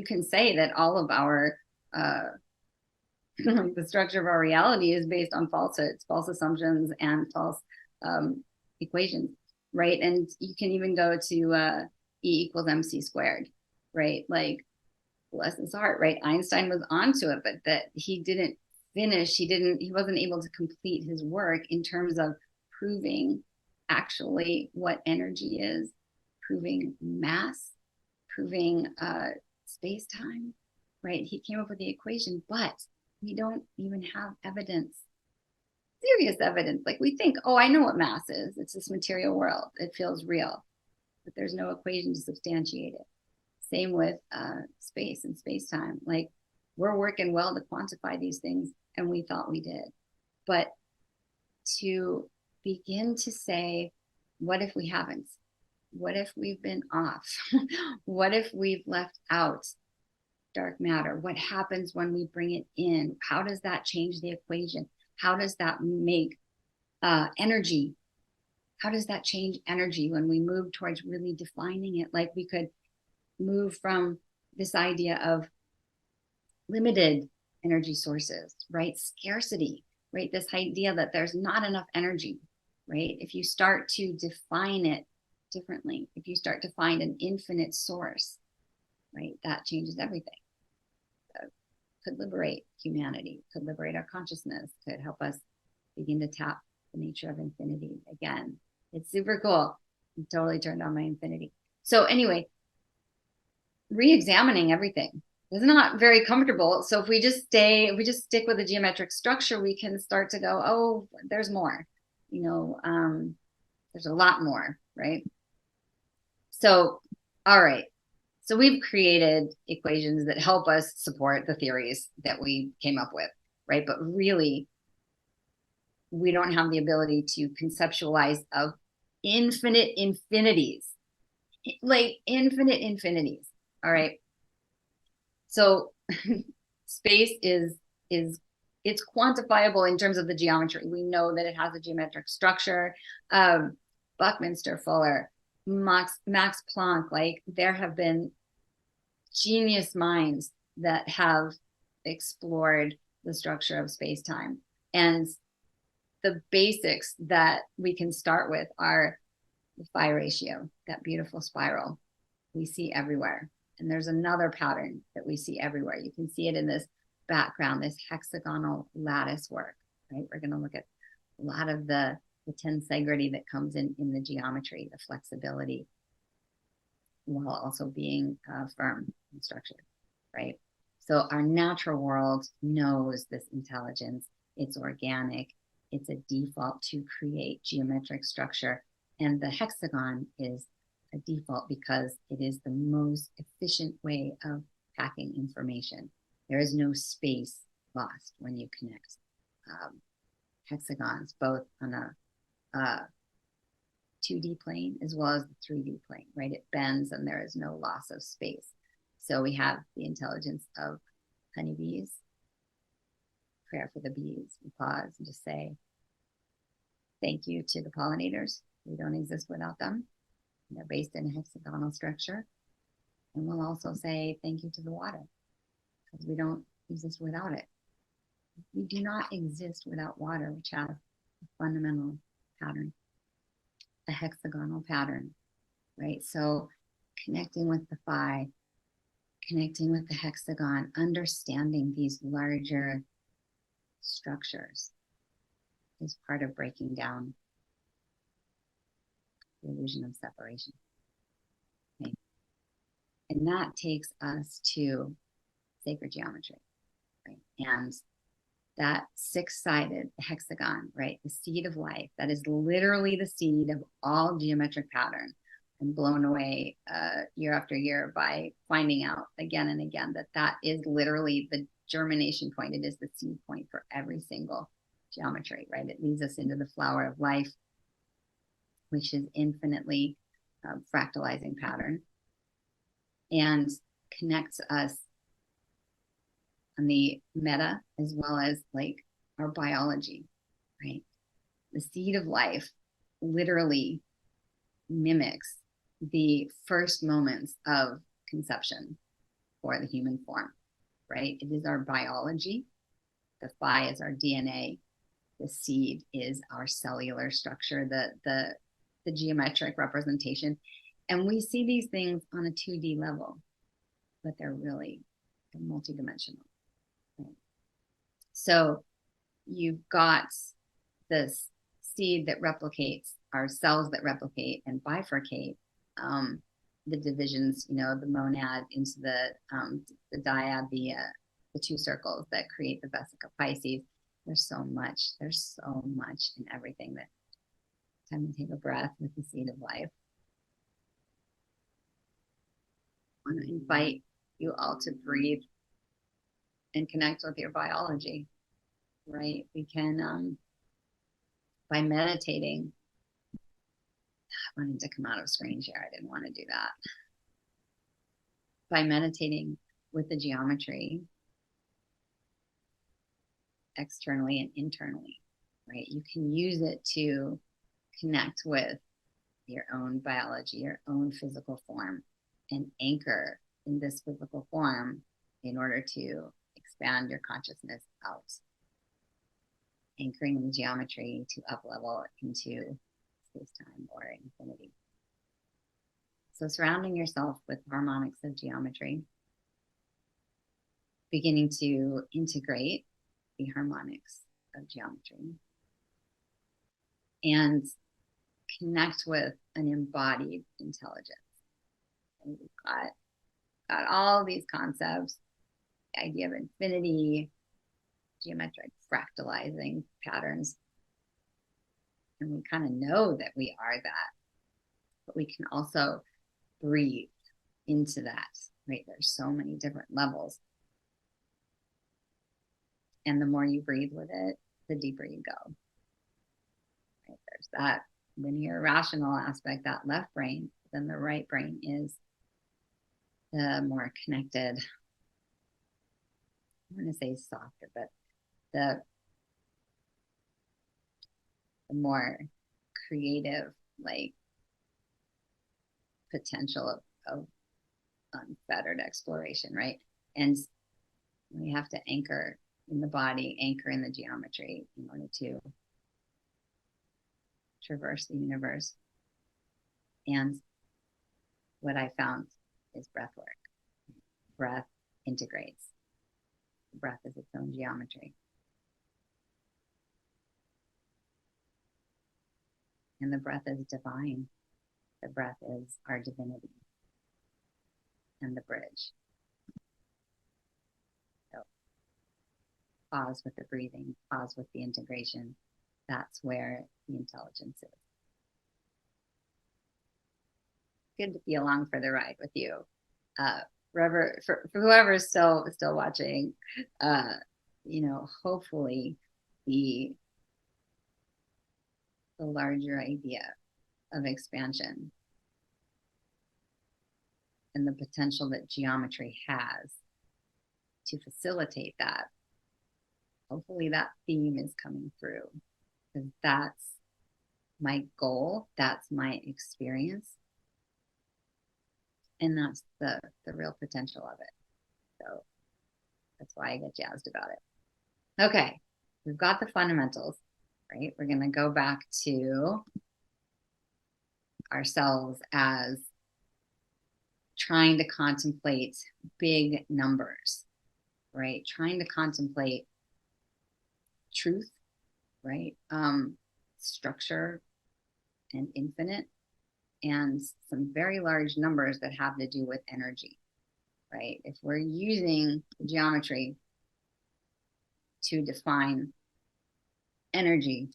can say that all of our the structure of our reality is based on falsehoods, false assumptions, and false equations, right? And you can even go to E = mc², right? Like, bless his heart, right? Einstein was onto it, but that he didn't finish. He wasn't able to complete his work in terms of proving actually what energy is, proving mass, proving space-time, right? He came up with the equation, but we don't even have evidence, serious evidence. Like, we think, oh, I know what mass is. It's this material world. It feels real, but there's no equation to substantiate it. Same with space and space-time. Like, we're working well to quantify these things, and we thought we did. But to begin to say, what if we haven't? What if we've been off? What if we've left out dark matter? What happens when we bring it in? How does that change the equation? How does that make energy? How does that change energy when we move towards really defining it? Like we could move from this idea of limited energy sources, right? Scarcity, right? This idea that there's not enough energy, right? If you start to define it differently, if you start to find an infinite source, right, that changes everything. Could liberate humanity, could liberate our consciousness, could help us begin to tap the nature of infinity again. It's super cool. I'm totally turned on my infinity. So anyway, re-examining everything is not very comfortable. So if we just stick with a geometric structure, we can start to go, oh, there's more, there's a lot more, right? So, all right. So we've created equations that help us support the theories that we came up with, right? But really, we don't have the ability to conceptualize of infinite infinities, like infinite infinities. All right. So space is it's quantifiable in terms of the geometry. We know that it has a geometric structure. Buckminster Fuller, Max Planck, like there have been genius minds that have explored the structure of space-time. And the basics that we can start with are the phi ratio, that beautiful spiral we see everywhere. And there's another pattern that we see everywhere. You can see it in this background, this hexagonal lattice work, right? We're going to look at a lot of the tensegrity that comes in the geometry, the flexibility, while also being firm and structured, right? So our natural world knows this intelligence. It's organic. It's a default to create geometric structure. And the hexagon is a default because it is the most efficient way of packing information. There is no space lost when you connect hexagons, both on a 2D plane as well as the 3D plane, right? It bends and there is no loss of space. So we have the intelligence of honeybees. Prayer for the bees. We pause and just say, thank you to the pollinators. We don't exist without them. They're based in a hexagonal structure. And we'll also say thank you to the water because we don't exist without it. We do not exist without water, which has a fundamental pattern, a hexagonal pattern, right? So connecting with the phi, connecting with the hexagon, understanding these larger structures is part of breaking down the illusion of separation. Okay? And that takes us to sacred geometry, right? And that six-sided hexagon, right? The seed of life, that is literally the seed of all geometric pattern. I'm blown away year after year by finding out again and again that that is literally the germination point. It is the seed point for every single geometry, right? It leads us into the flower of life, which is infinitely fractalizing pattern, and connects us on the meta as well as like our biology, right? The seed of life literally mimics the first moments of conception for the human form, right? It is our biology. The phi is our DNA. The seed is our cellular structure, the geometric representation. And we see these things on a 2D level, but they're multidimensional. Right? So you've got this seed that replicates, our cells that replicate and bifurcate the divisions, the monad into the dyad, the two circles that create the vesica Pisces. There's so much in everything. That time to take a breath with the seed of life. I want to invite you all to breathe and connect with your biology, right? We can, by meditating, I wanted to come out of screen share. I didn't want to do that. By meditating with the geometry externally and internally, right? You can use it to connect with your own biology, your own physical form, and anchor in this physical form in order to expand your consciousness out. Anchoring the geometry to up level into space-time or infinity. So surrounding yourself with harmonics of geometry, beginning to integrate the harmonics of geometry and connect with an embodied intelligence. And we've got all these concepts, the idea of infinity, geometric fractalizing patterns. And we kind of know that we are that, but we can also breathe into that, right? There's so many different levels. And the more you breathe with it, the deeper you go. Right? There's that linear rational aspect, that left brain, then the right brain is the more connected, I'm going to say softer, but the more creative, like, potential of unfettered exploration, right? And we have to anchor in the body, anchor in the geometry in order to traverse the universe. And what I found is breath work. Breath integrates. Breath is its own geometry. And the breath is divine. The breath is our divinity and the bridge. So pause with the breathing, pause with the integration. That's where the intelligence is. Good to be along for the ride with you. For whoever's still watching, hopefully the larger idea of expansion and the potential that geometry has to facilitate that. Hopefully that theme is coming through, because that's my goal, that's my experience, and that's the real potential of it. So that's why I get jazzed about it. Okay, we've got the fundamentals, right? We're going to go back to ourselves as trying to contemplate big numbers, right? Trying to contemplate truth, right? Structure and infinite, and some very large numbers that have to do with energy, right? If we're using geometry to define energy,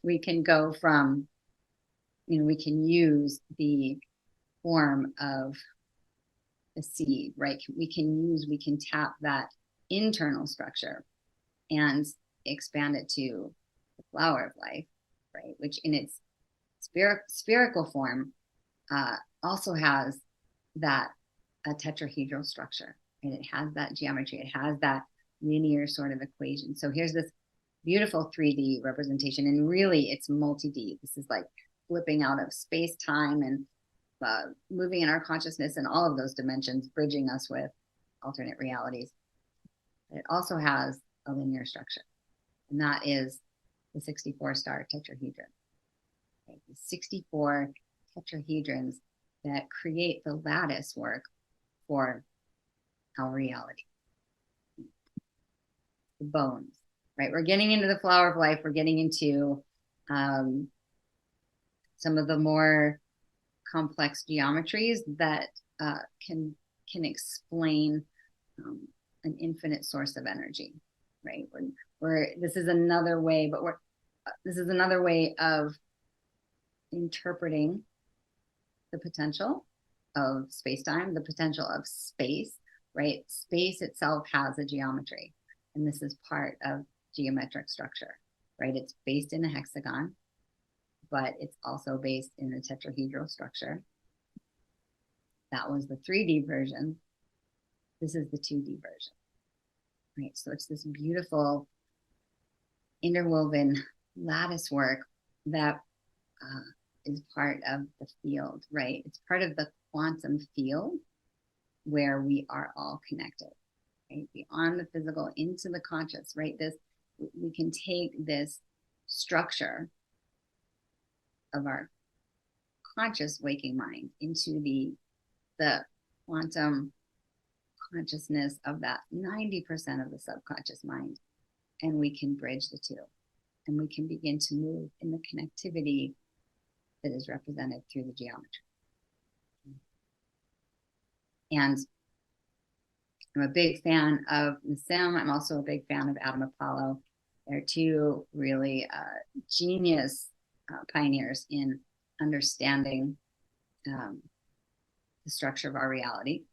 we can go from, we can use the form of a seed, right? We can tap that internal structure and expand it to the flower of life, right? Which in its spherical form also has that a tetrahedral structure, and it has that geometry, it has that linear sort of equation. So here's this beautiful 3D representation, and really it's multi-D. This is like flipping out of space-time and moving in our consciousness in all of those dimensions, bridging us with alternate realities. It also has a linear structure, and that is the 64-star tetrahedron. Okay? The 64 tetrahedrons that create the lattice work for our reality. The bones, right? We're getting into the flower of life. We're getting into some of the more complex geometries that can explain an infinite source of energy, right? This is another way of interpreting the potential of space-time, the potential of space, right? Space itself has a geometry, and this is part of geometric structure, right? It's based in a hexagon, but it's also based in a tetrahedral structure. That was the 3D version. This is the 2D version, right? So it's this beautiful interwoven lattice work that is part of the field, right? It's part of the quantum field where we are all connected, right? Beyond the physical into the conscious, right? We can take this structure of our conscious waking mind into the quantum consciousness of that 90% of the subconscious mind, and we can bridge the two, and we can begin to move in the connectivity that is represented through the geometry. And I'm a big fan of Nassim. I'm also a big fan of Adam Apollo. They're two really genius pioneers in understanding the structure of our reality,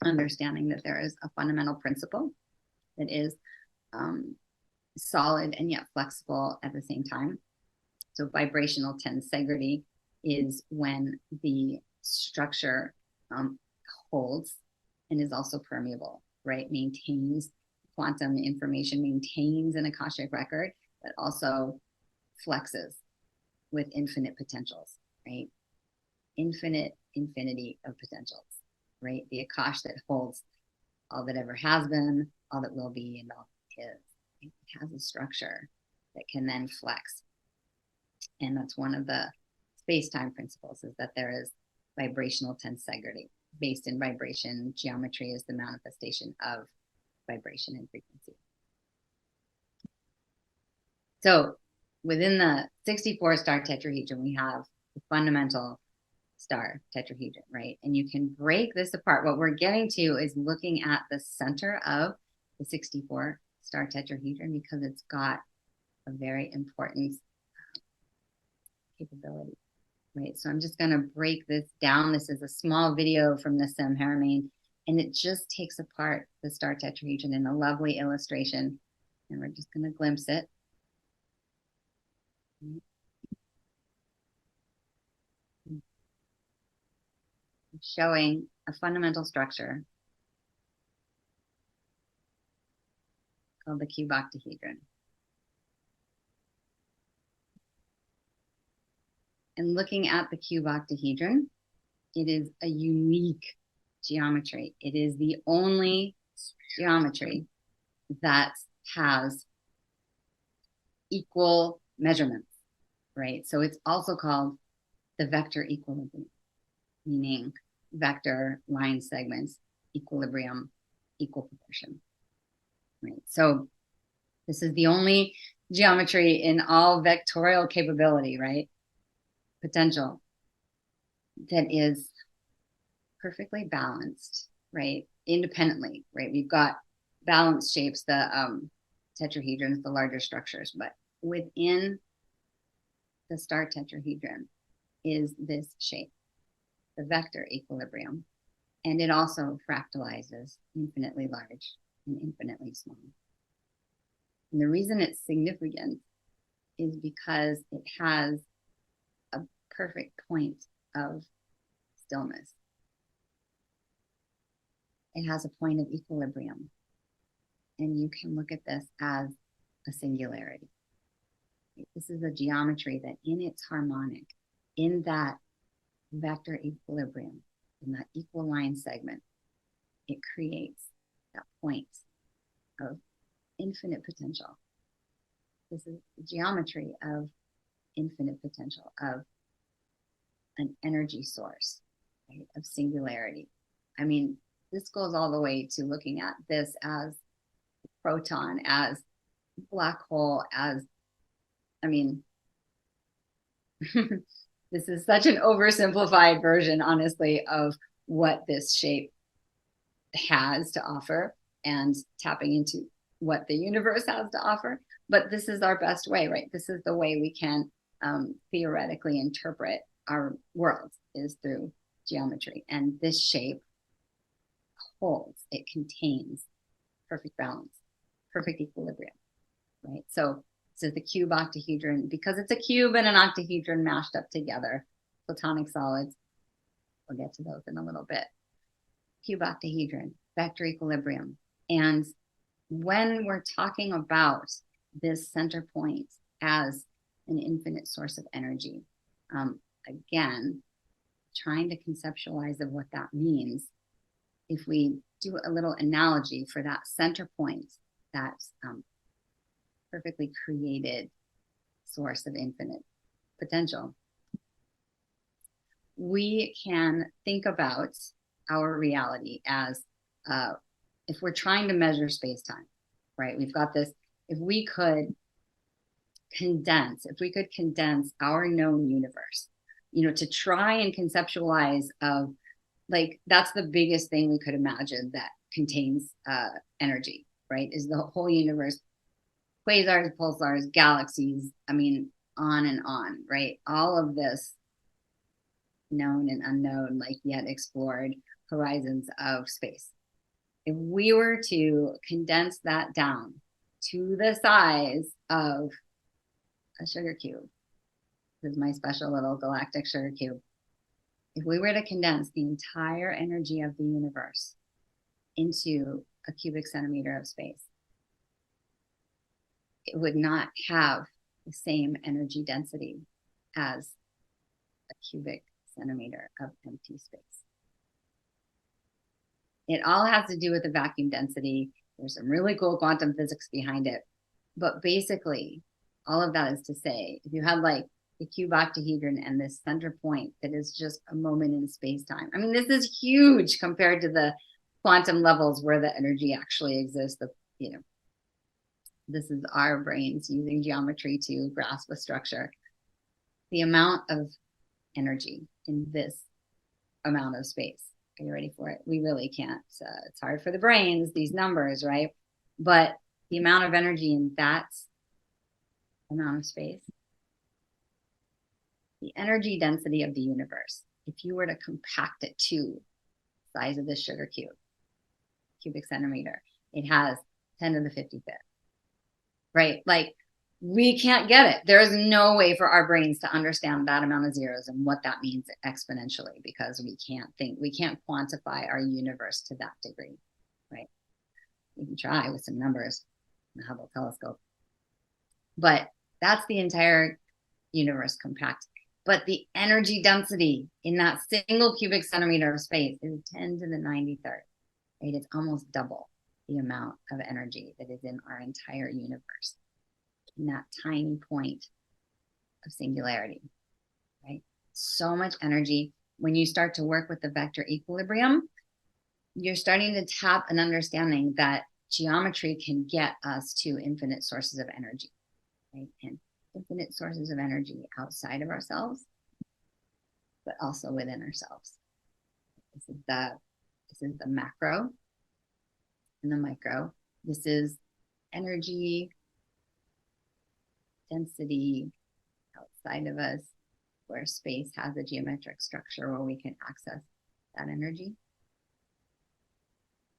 understanding that there is a fundamental principle that is solid and yet flexible at the same time. So vibrational tensegrity is when the structure holds and is also permeable, right? Maintains quantum information, maintains an Akashic record, but also flexes with infinite potentials, right? Infinity of potentials, right? The Akash that holds all that ever has been, all that will be, and all that is. It has a structure that can then flex. And that's one of the space-time principles, is that there is vibrational tensegrity. Based in vibration, geometry is the manifestation of vibration and frequency. So within the 64 star tetrahedron, we have the fundamental star tetrahedron, right? And you can break this apart. What we're getting to is looking at the center of the 64 star tetrahedron, because it's got a very important capability, right? So I'm just going to break this down. This is a small video from Nassim Haramein, and it just takes apart the star tetrahedron in a lovely illustration. And we're just going to glimpse it. Showing a fundamental structure called the cuboctahedron. And looking at the cuboctahedron, it is a unique geometry. It is the only geometry that has equal measurements, right? So it's also called the vector equilibrium, meaning vector line segments, equilibrium, equal proportion, right? So this is the only geometry in all vectorial capability, right? Potential that is perfectly balanced, right? Independently, right? We've got balanced shapes, the tetrahedrons, the larger structures, but within the star tetrahedron is this shape, the vector equilibrium, and it also fractalizes infinitely large and infinitely small. And the reason it's significant is because it has a perfect point of stillness. It has a point of equilibrium. And you can look at this as a singularity. This is a geometry that in its harmonic, in that vector equilibrium, in that equal line segment, it creates that point of infinite potential. This is the geometry of infinite potential, of an energy source, right, of singularity. I mean, this goes all the way to looking at this as proton, as black hole, as, I mean, this is such an oversimplified version, honestly, of what this shape has to offer and tapping into what the universe has to offer. But this is our best way, right? This is the way we can theoretically interpret our world, is through geometry. And this shape holds, it contains perfect balance, perfect equilibrium, right? So this is the cube octahedron, because it's a cube and an octahedron mashed up together. platonic solids. We'll get to those in a little bit. Cube octahedron, vector equilibrium. And when we're talking about this center point as an infinite source of energy, again, trying to conceptualize of what that means. If we do a little analogy for that center point, that perfectly created source of infinite potential, we can think about our reality as if we're trying to measure space-time, right? We've got this, if we could condense our known universe, to try and conceptualize of, like, that's the biggest thing we could imagine that contains energy, right? Is the whole universe, quasars, pulsars, galaxies, I mean, on and on, right? All of this known and unknown, like yet explored horizons of space. If we were to condense that down to the size of a sugar cube, this is my special little galactic sugar cube. If we were to condense the entire energy of the universe into a cubic centimeter of space, it would not have the same energy density as a cubic centimeter of empty space. It all has to do with the vacuum density. There's some really cool quantum physics behind it. But basically, all of that is to say, if you have like the cube octahedron and this center point that is just a moment in space-time. I mean, this is huge compared to the quantum levels where the energy actually exists. This is our brains using geometry to grasp a structure. The amount of energy in this amount of space. Are you ready for it? We really can't. It's hard for the brains, these numbers, right? But the amount of energy in that amount of space, the energy density of the universe, if you were to compact it to the size of this sugar cube, cubic centimeter, it has 10 to the 55th, right? Like, we can't get it. There's no way for our brains to understand that amount of zeros and what that means exponentially, because we can't quantify our universe to that degree, right? We can try with some numbers in the Hubble telescope, but that's the entire universe compact. But the energy density in that single cubic centimeter of space is 10 to the 93rd, right? It's almost double the amount of energy that is in our entire universe, in that tiny point of singularity, right? So much energy. When you start to work with the vector equilibrium, you're starting to tap an understanding that geometry can get us to infinite sources of energy, right? And infinite sources of energy outside of ourselves, but also within ourselves. This is the macro and the micro. This is energy density outside of us, where space has a geometric structure where we can access that energy.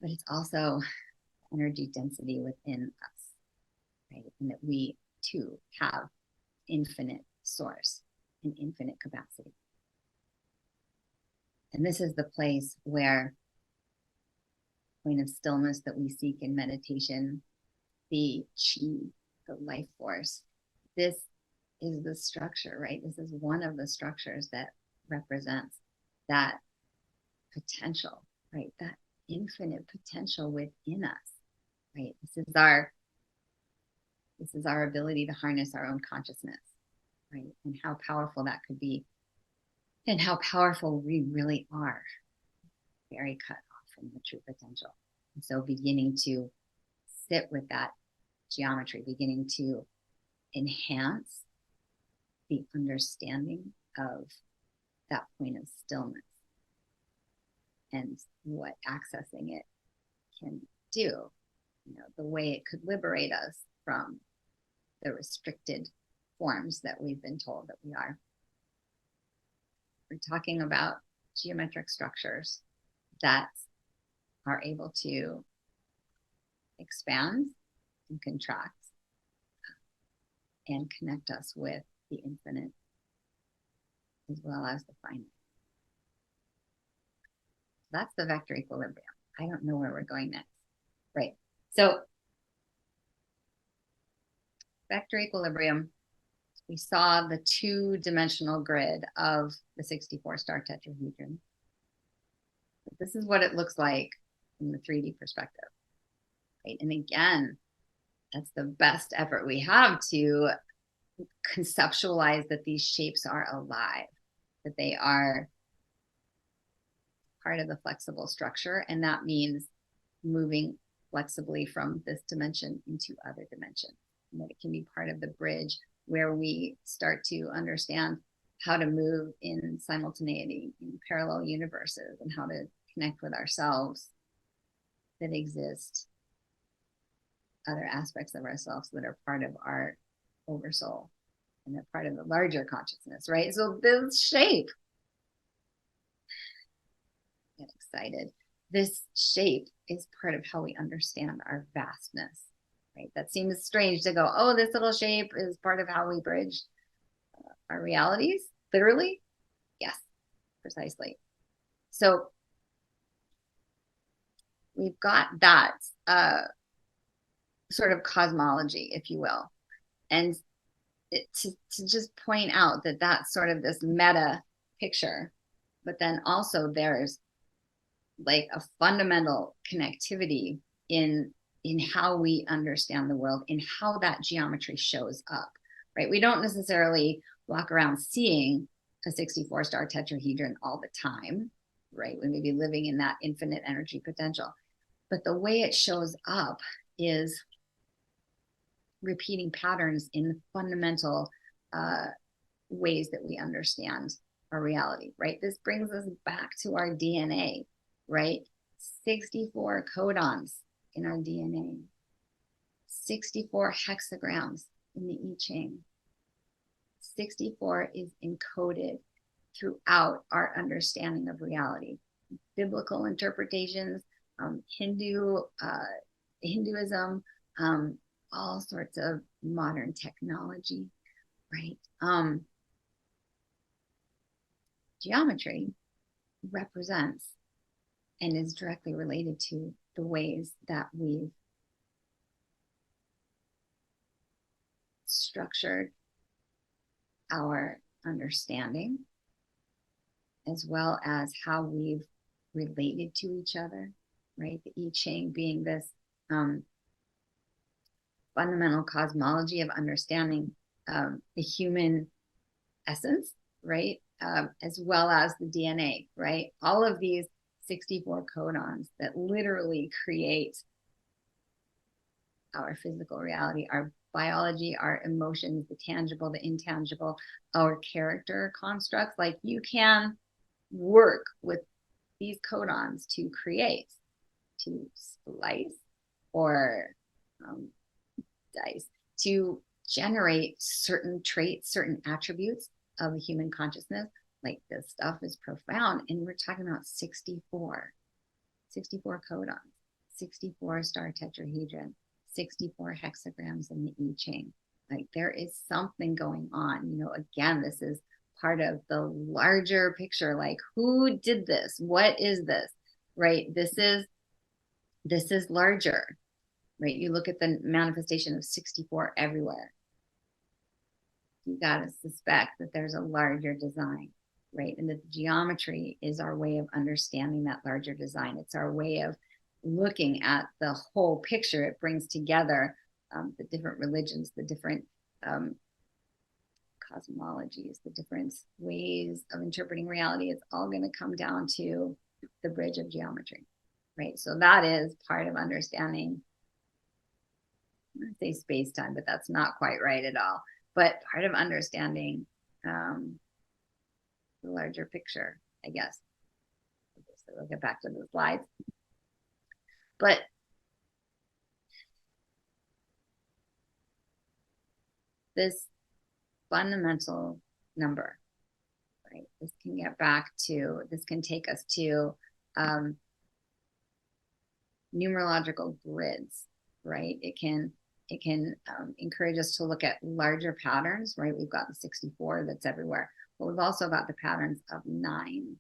But it's also energy density within us, right? And that we too have infinite source and infinite capacity. And this is the place where point of stillness that we seek in meditation, the chi, the life force, this is the structure, right? This is one of the structures that represents that potential, right? That infinite potential within us, right? This is our ability to harness our own consciousness, right? And how powerful that could be, and how powerful we really are, very cut off from the true potential. And so beginning to sit with that geometry, beginning to enhance the understanding of that point of stillness and what accessing it can do, the way it could liberate us from the restricted forms that we've been told that we are. We're talking about geometric structures that are able to expand and contract and connect us with the infinite as well as the finite. That's the vector equilibrium. I don't know where we're going next. Right. So vector equilibrium, we saw the two-dimensional grid of the 64-star tetrahedron. This is what it looks like from the 3D perspective. Right? And again, that's the best effort we have to conceptualize that these shapes are alive, that they are part of the flexible structure. And that means moving flexibly from this dimension into other dimensions. And that it can be part of the bridge where we start to understand how to move in simultaneity in parallel universes and how to connect with ourselves that exist, other aspects of ourselves that are part of our oversoul and they're part of the larger consciousness, right? So this shape, get excited. This shape is part of how we understand our vastness, right? That seems strange to go, oh, this little shape is part of how we bridge our realities, literally. Yes, precisely. So we've got that sort of cosmology, if you will. And to just point out that that's sort of this meta picture, but then also there's like a fundamental connectivity in how we understand the world, in how that geometry shows up, right? We don't necessarily walk around seeing a 64-star tetrahedron all the time, right? We may be living in that infinite energy potential. But the way it shows up is repeating patterns in the fundamental ways that we understand our reality, right? This brings us back to our DNA, right? 64 codons in our DNA, 64 hexagrams in the I Ching. 64 is encoded throughout our understanding of reality. Biblical interpretations, Hinduism, all sorts of modern technology, right? Geometry represents and is directly related to the ways that we've structured our understanding, as well as how we've related to each other, right? The I Ching being this fundamental cosmology of understanding the human essence, right? As well as the DNA, right? All of these 64 codons that literally create our physical reality, our biology, our emotions, the tangible, the intangible, our character constructs. Like you can work with these codons to create, to slice or dice, to generate certain traits, certain attributes of the human consciousness. Like this stuff is profound. And we're talking about 64 codons, 64 star tetrahedron, 64 hexagrams in the I Ching. Like there is something going on. You know, again, this is part of the larger picture. Like who did this? What is this? Right? This is larger, right? You look at the manifestation of 64 everywhere. You got to suspect that there's a larger design, right? And that geometry is our way of understanding that larger design. It's our way of looking at the whole picture. It brings together the different religions, the different cosmologies, the different ways of interpreting reality. It's all going to come down to the bridge of geometry, right? So that is part of understanding, I'm going to say space-time, but that's not quite right at all. But part of understanding the larger picture, I guess. So we'll get back to the slides. But this fundamental number, right? This can take us to numerological grids, right? It can encourage us to look at larger patterns, right? We've got the 64 that's everywhere. but we've also got the patterns of 9,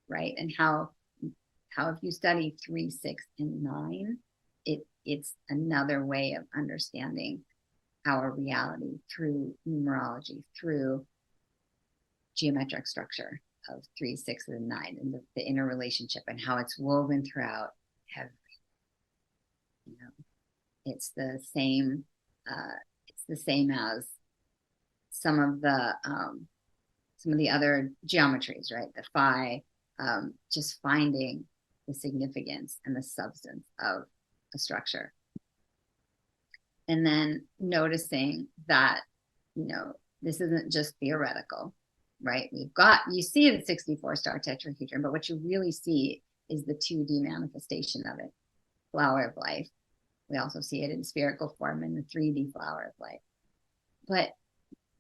right? And how if you study 3, 6, and 9, it's another way of understanding our reality through numerology, through geometric structure of 3, 6, and 9, and the interrelationship and how it's woven throughout every, you know, it's the same as some of the other geometries, right? The phi, just finding the significance and the substance of a structure. And then noticing that, you know, this isn't just theoretical, right? You see the 64-star tetrahedron, but what you really see is the 2D manifestation of it, flower of life. We also see it in spherical form in the 3D flower of life. But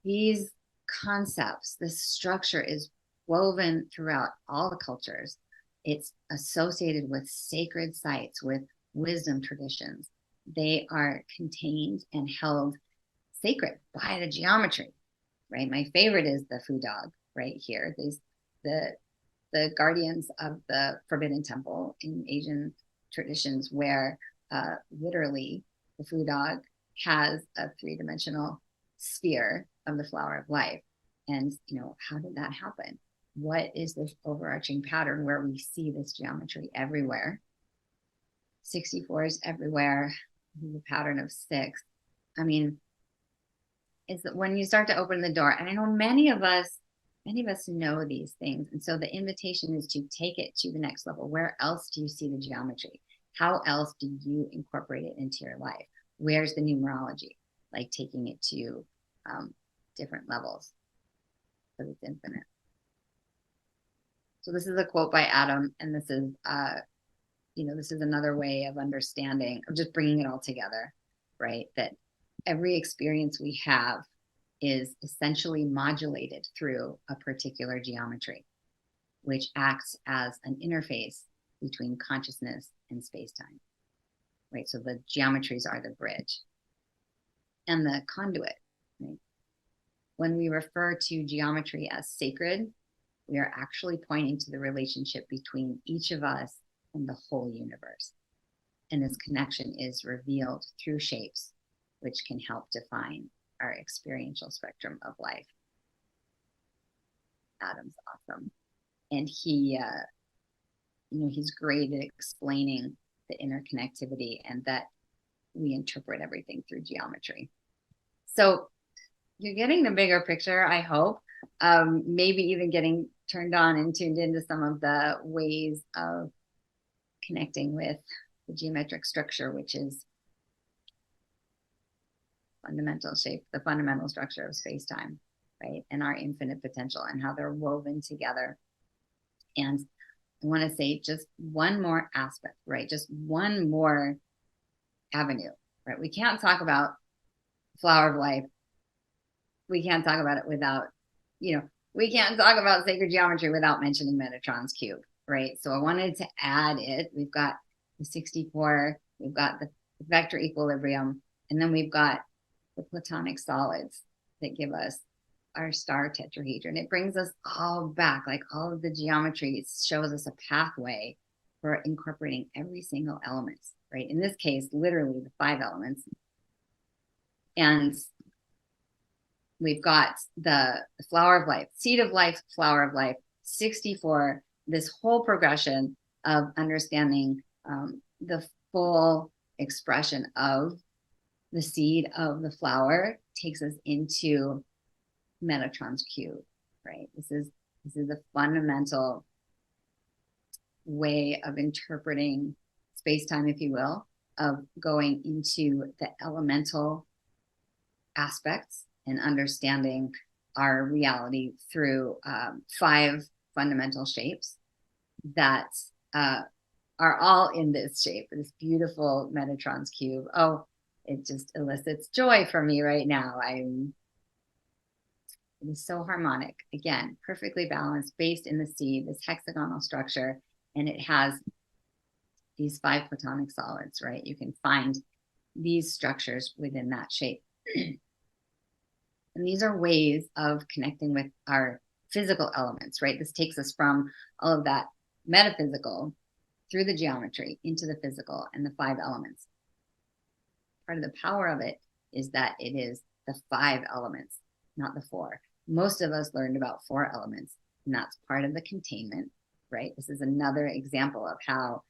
these concepts, this structure is woven throughout all the cultures. It's associated with sacred sites, with wisdom traditions. They are contained and held sacred by the geometry, right? My favorite is the Fu dog right here. The guardians of the Forbidden Temple in Asian traditions, where literally the Fu dog has a 3-dimensional sphere of the flower of life. And, you know, how did that happen? What is this overarching pattern where we see this geometry everywhere? 64 is everywhere. The pattern of 6. I mean, it's that when you start to open the door, and I know many of us know these things. And so the invitation is to take it to the next level. Where else do you see the geometry? How else do you incorporate it into your life? Where's the numerology? Like taking it to different levels, because it's infinite. So this is a quote by Adam, and this is, this is another way of understanding, of just bringing it all together, right? That every experience we have is essentially modulated through a particular geometry, which acts as an interface between consciousness and space-time, right? So the geometries are the bridge and the conduit, right? When we refer to geometry as sacred, we are actually pointing to the relationship between each of us and the whole universe. And this connection is revealed through shapes, which can help define our experiential spectrum of life. Adam's awesome. And he, he's great at explaining the interconnectivity and that we interpret everything through geometry. So you're getting the bigger picture, I hope. Maybe even getting turned on and tuned into some of the ways of connecting with the geometric structure, which is fundamental shape, the fundamental structure of space-time, right? And our infinite potential and how they're woven together. And I want to say just one more aspect, right? Just one more avenue, right? We can't talk about flower of life. We can't talk about it without, we can't talk about sacred geometry without mentioning Metatron's cube, right? So I wanted to add it. We've got the 64, we've got the vector equilibrium, and then we've got the platonic solids that give us our star tetrahedron. It brings us all back, like all of the geometry. It shows us a pathway for incorporating every single element, right? In this case, literally the 5 elements. And we've got the flower of life, seed of life, flower of life, 64, this whole progression of understanding the full expression of the seed of the flower takes us into Metatron's cube, right? This is a fundamental way of interpreting space-time, if you will, of going into the elemental aspects and understanding our reality through 5 fundamental shapes that are all in this shape, this beautiful Metatron's cube. Oh, it just elicits joy for me right now. It is so harmonic. Again, perfectly balanced, based in the seed, this hexagonal structure, and it has these 5 platonic solids, right? You can find these structures within that shape. And these are ways of connecting with our physical elements, right? This takes us from all of that metaphysical through the geometry into the physical and the 5 elements. Part of the power of it is that it is the 5 elements, not the 4. Most of us learned about 4 elements, and that's part of the containment, right? This is another example of how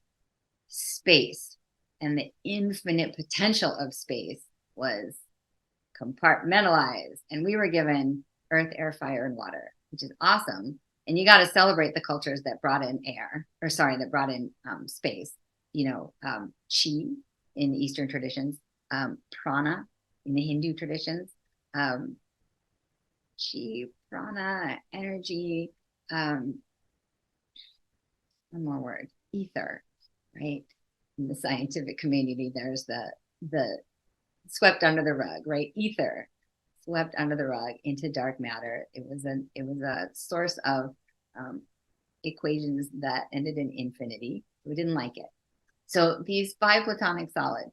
space and the infinite potential of space was compartmentalized, and we were given earth, air, fire, and water, which is awesome. And you got to celebrate the cultures that brought in that brought in space. Chi in the Eastern traditions, prana in the Hindu traditions, chi, prana, energy, one more word, ether, right? In the scientific community, there's the swept under the rug, right? Ether swept under the rug into dark matter. It was a source of equations that ended in infinity. We didn't like it. So these 5 platonic solids,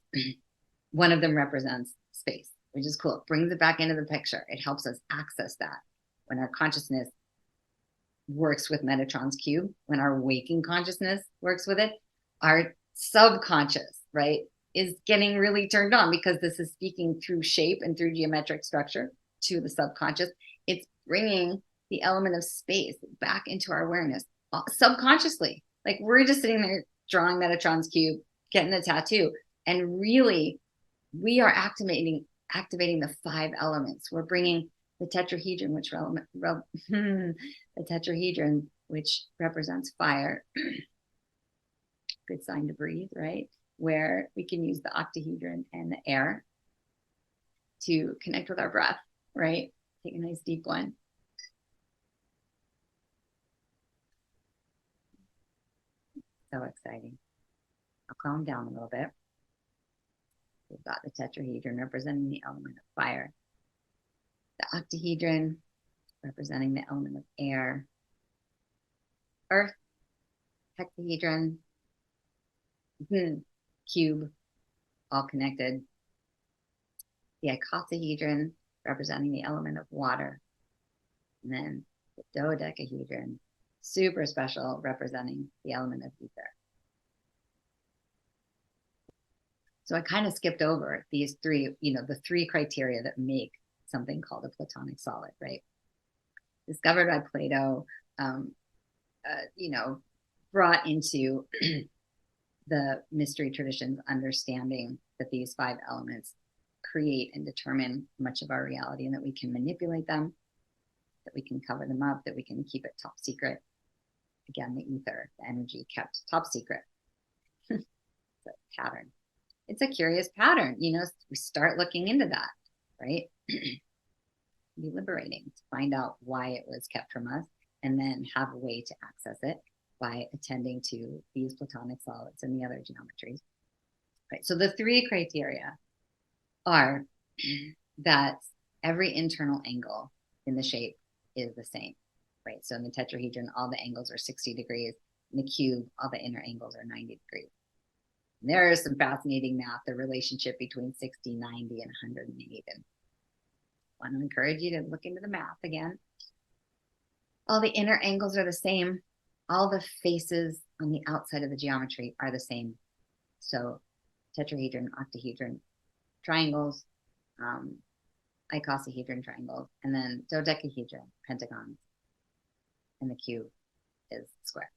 one of them represents space, which is cool. It brings it back into the picture. It helps us access that when our consciousness works with Metatron's cube, when our waking consciousness works with it, our subconscious, right, is getting really turned on, because this is speaking through shape and through geometric structure to the subconscious. It's bringing the element of space back into our awareness subconsciously. Like, we're just sitting there drawing Metatron's cube, getting a tattoo, and really we are activating the 5 elements. We're bringing the tetrahedron, the tetrahedron, which represents fire. Good sign to breathe, right? Where we can use the octahedron and the air to connect with our breath, right? Take a nice deep one. So exciting. I'll calm down a little bit. We've got the tetrahedron representing the element of fire, the octahedron representing the element of air, earth, hexahedron, cube, all connected, the icosahedron representing the element of water, and then the dodecahedron, super special, representing the element of ether. So I kind of skipped over these 3, the 3 criteria that make something called a platonic solid, right? Discovered by Plato, brought into the mystery traditions, understanding that these 5 elements create and determine much of our reality, and that we can manipulate them, that we can cover them up, that we can keep it top secret. Again, the ether, the energy, kept top secret. It's a pattern. It's a curious pattern. We start looking into that, right? Be liberating to find out why it was kept from us, and then have a way to access it by attending to these platonic solids and the other geometries. Right. So the 3 criteria are that every internal angle in the shape is the same, right? So in the tetrahedron, all the angles are 60 degrees. In the cube, all the inner angles are 90 degrees. And there is some fascinating math, the relationship between 60, 90, and 108. And I want to encourage you to look into the math again. All the inner angles are the same. All the faces on the outside of the geometry are the same. So tetrahedron, octahedron, triangles, icosahedron triangles, and then dodecahedron, pentagons, and the cube is square.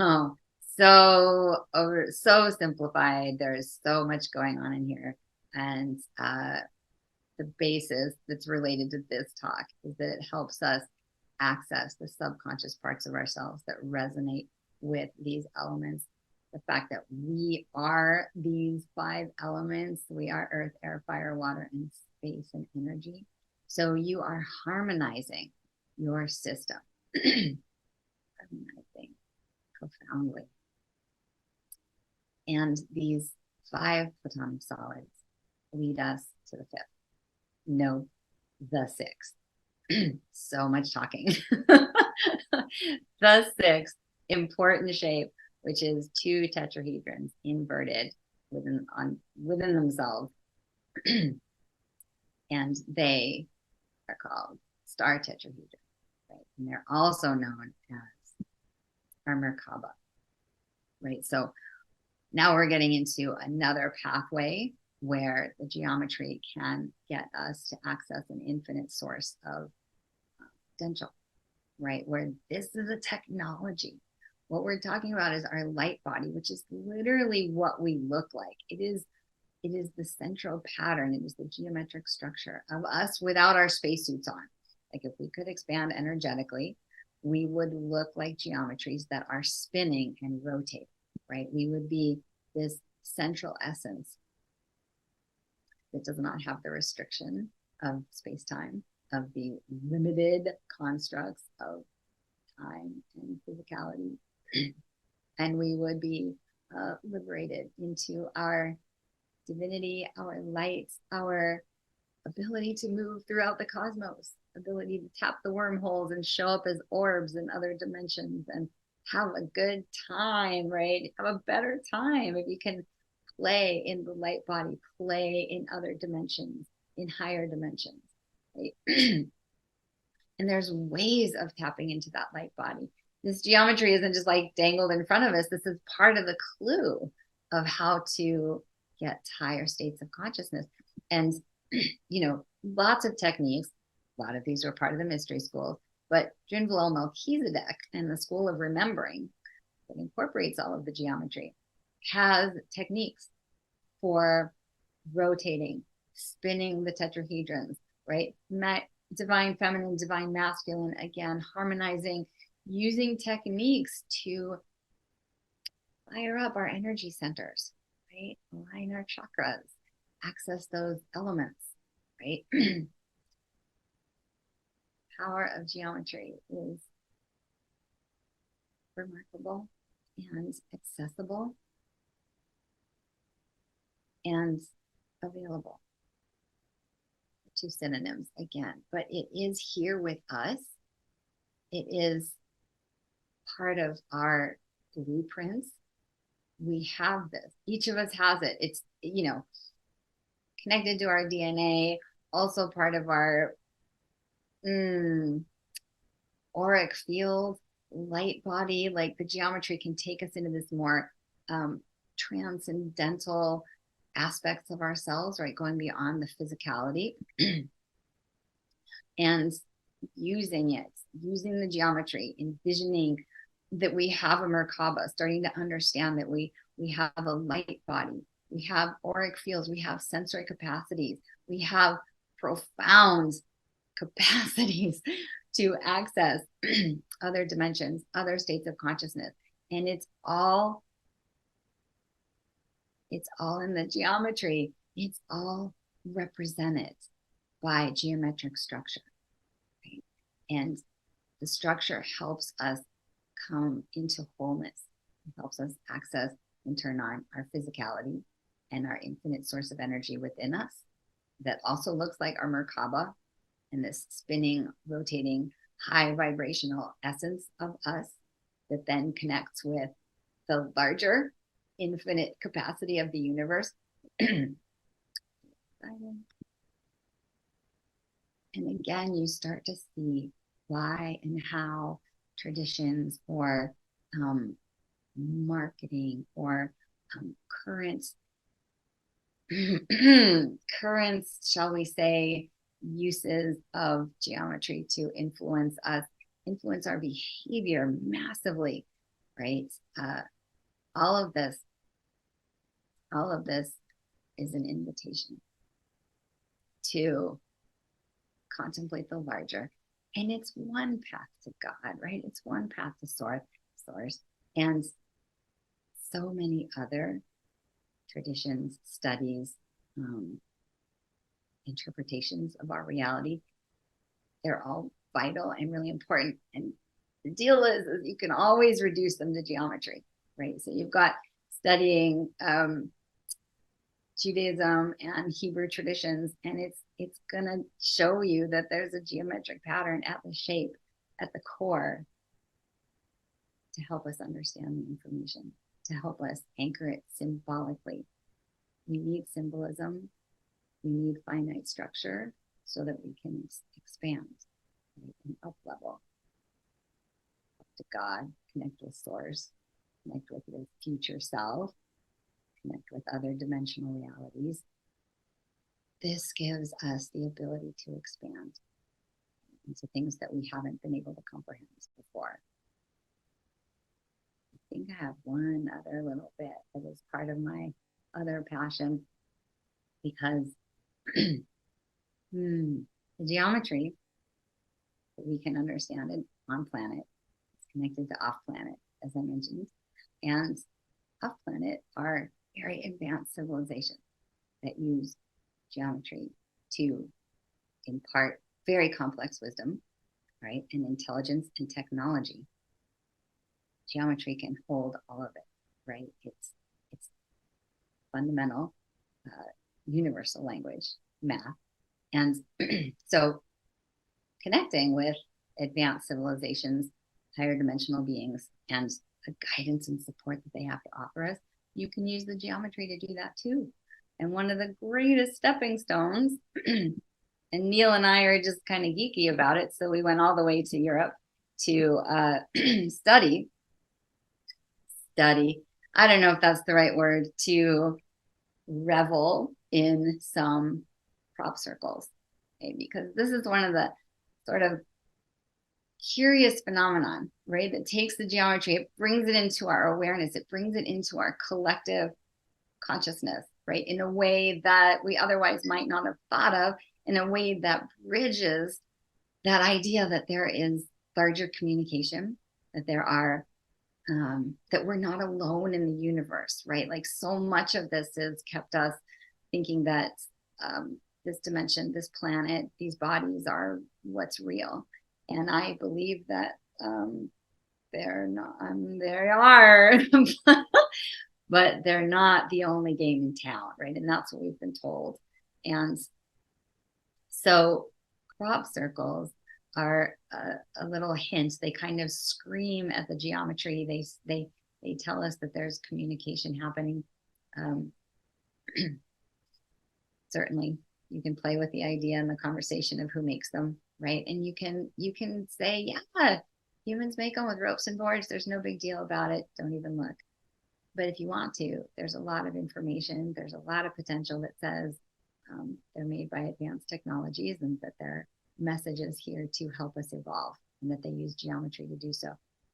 Oh, so simplified. There's so much going on in here. And the basis that's related to this talk is that it helps us access the subconscious parts of ourselves that resonate with these elements. The fact that we are these 5 elements, we are earth, air, fire, water, and space and energy. So you are harmonizing your system, harmonizing profoundly. And these 5 platonic solids lead us to the 5th. No, the 6th. So much talking. The 6th important shape, which is 2 tetrahedrons inverted within themselves. And they are called star tetrahedron, right? And they're also known as our Merkaba, right? So now we're getting into another pathway where the geometry can get us to access an infinite source of potential, right? Where this is a technology. What we're talking about is our light body, which is literally what we look like. It is the central pattern. It is the geometric structure of us without our spacesuits on. Like if we could expand energetically, we would look like geometries that are spinning and rotating, right? We would be this central essence that does not have the restriction of space-time, of the limited constructs of time and physicality. And we would be liberated into our divinity, our light, our ability to move throughout the cosmos, ability to tap the wormholes and show up as orbs in other dimensions and have a good time, right? Have a better time if you can play in the light body, play in other dimensions, in higher dimensions, right? And there's ways of tapping into that light body. This geometry isn't just like dangled in front of us. This is part of the clue of how to get to higher states of consciousness. And, you know, lots of techniques, a lot of these were part of the mystery schools, but Junvalil Melchizedek and the School of Remembering that incorporates all of the geometry has techniques for rotating, spinning the tetrahedrons, right? Divine feminine, divine masculine, again, harmonizing, using techniques to fire up our energy centers, right? Align our chakras, access those elements, right? Power of geometry is remarkable and accessible and available. Two synonyms again, but it is here with us. It is part of our blueprints. We have this. Each of us has it. It's, you know, connected to our DNA, also part of our auric field, light body. Like the geometry can take us into this more transcendental aspects of ourselves, right? Going beyond the physicality and using it, using the geometry, envisioning that we have a Merkaba, starting to understand that we have a light body, we have auric fields, we have sensory capacities, we have profound capacities to access other dimensions, other states of consciousness. And it's all in the geometry. It's all represented by geometric structure, right? And the structure helps us come into wholeness. It helps us access and turn on our physicality and our infinite source of energy within us that also looks like our Merkaba and this spinning, rotating, high vibrational essence of us that then connects with the larger infinite capacity of the universe. And again, you start to see why and how traditions or marketing or currents, shall we say, uses of geometry to influence us, influence our behavior massively, right? All of this is an invitation to contemplate the larger. And it's one path to God, right? It's one path to source. And so many other traditions, studies, interpretations of our reality, they're all vital and really important. And the deal is you can always reduce them to geometry, right? So you've got studying Judaism and Hebrew traditions, and it's gonna show you that there's a geometric pattern at the shape, at the core, to help us understand the information, to help us anchor it symbolically. We need symbolism. We need finite structure so that we can expand. right? And up level, up to God, connect with source, connect with your future self, connect with other dimensional realities. This gives us the ability to expand into things that we haven't been able to comprehend before. I think I have one other little bit that is part of my other passion, because the geometry that we can understand it on planet is connected to off planet, as I mentioned. And off planet are very advanced civilizations that use geometry to impart very complex wisdom, right? And intelligence and technology. Geometry can hold all of it, right? It's fundamental, universal language, math. And so connecting with advanced civilizations, higher dimensional beings, and the guidance and support that they have to offer us, you can use the geometry to do that too. And one of the greatest stepping stones, and Neil and I are just kind of geeky about it, so we went all the way to Europe to study, I don't know if that's the right word, to revel in some crop circles, okay? Because this is one of the sort of curious phenomenon, right? That takes the geometry, it brings it into our awareness, it brings it into our collective consciousness, right? In a way that we otherwise might not have thought of, in a way that bridges that idea that there is larger communication, that there are, that we're not alone in the universe, right? Like so much of this has kept us thinking that this dimension, this planet, these bodies are what's real. And I believe that they're not, they are, but they're not the only game in town, right? And that's what we've been told. And so crop circles are a little hint. They kind of scream at the geometry. They tell us that there's communication happening. Certainly, you can play with the idea and the conversation of who makes them, right? And you can say, yeah, humans make them with ropes and boards. There's no big deal about it. Don't even look. But if you want to, there's a lot of information. There's a lot of potential that says they're made by advanced technologies and that they're messages here to help us evolve, and that they use geometry to do so.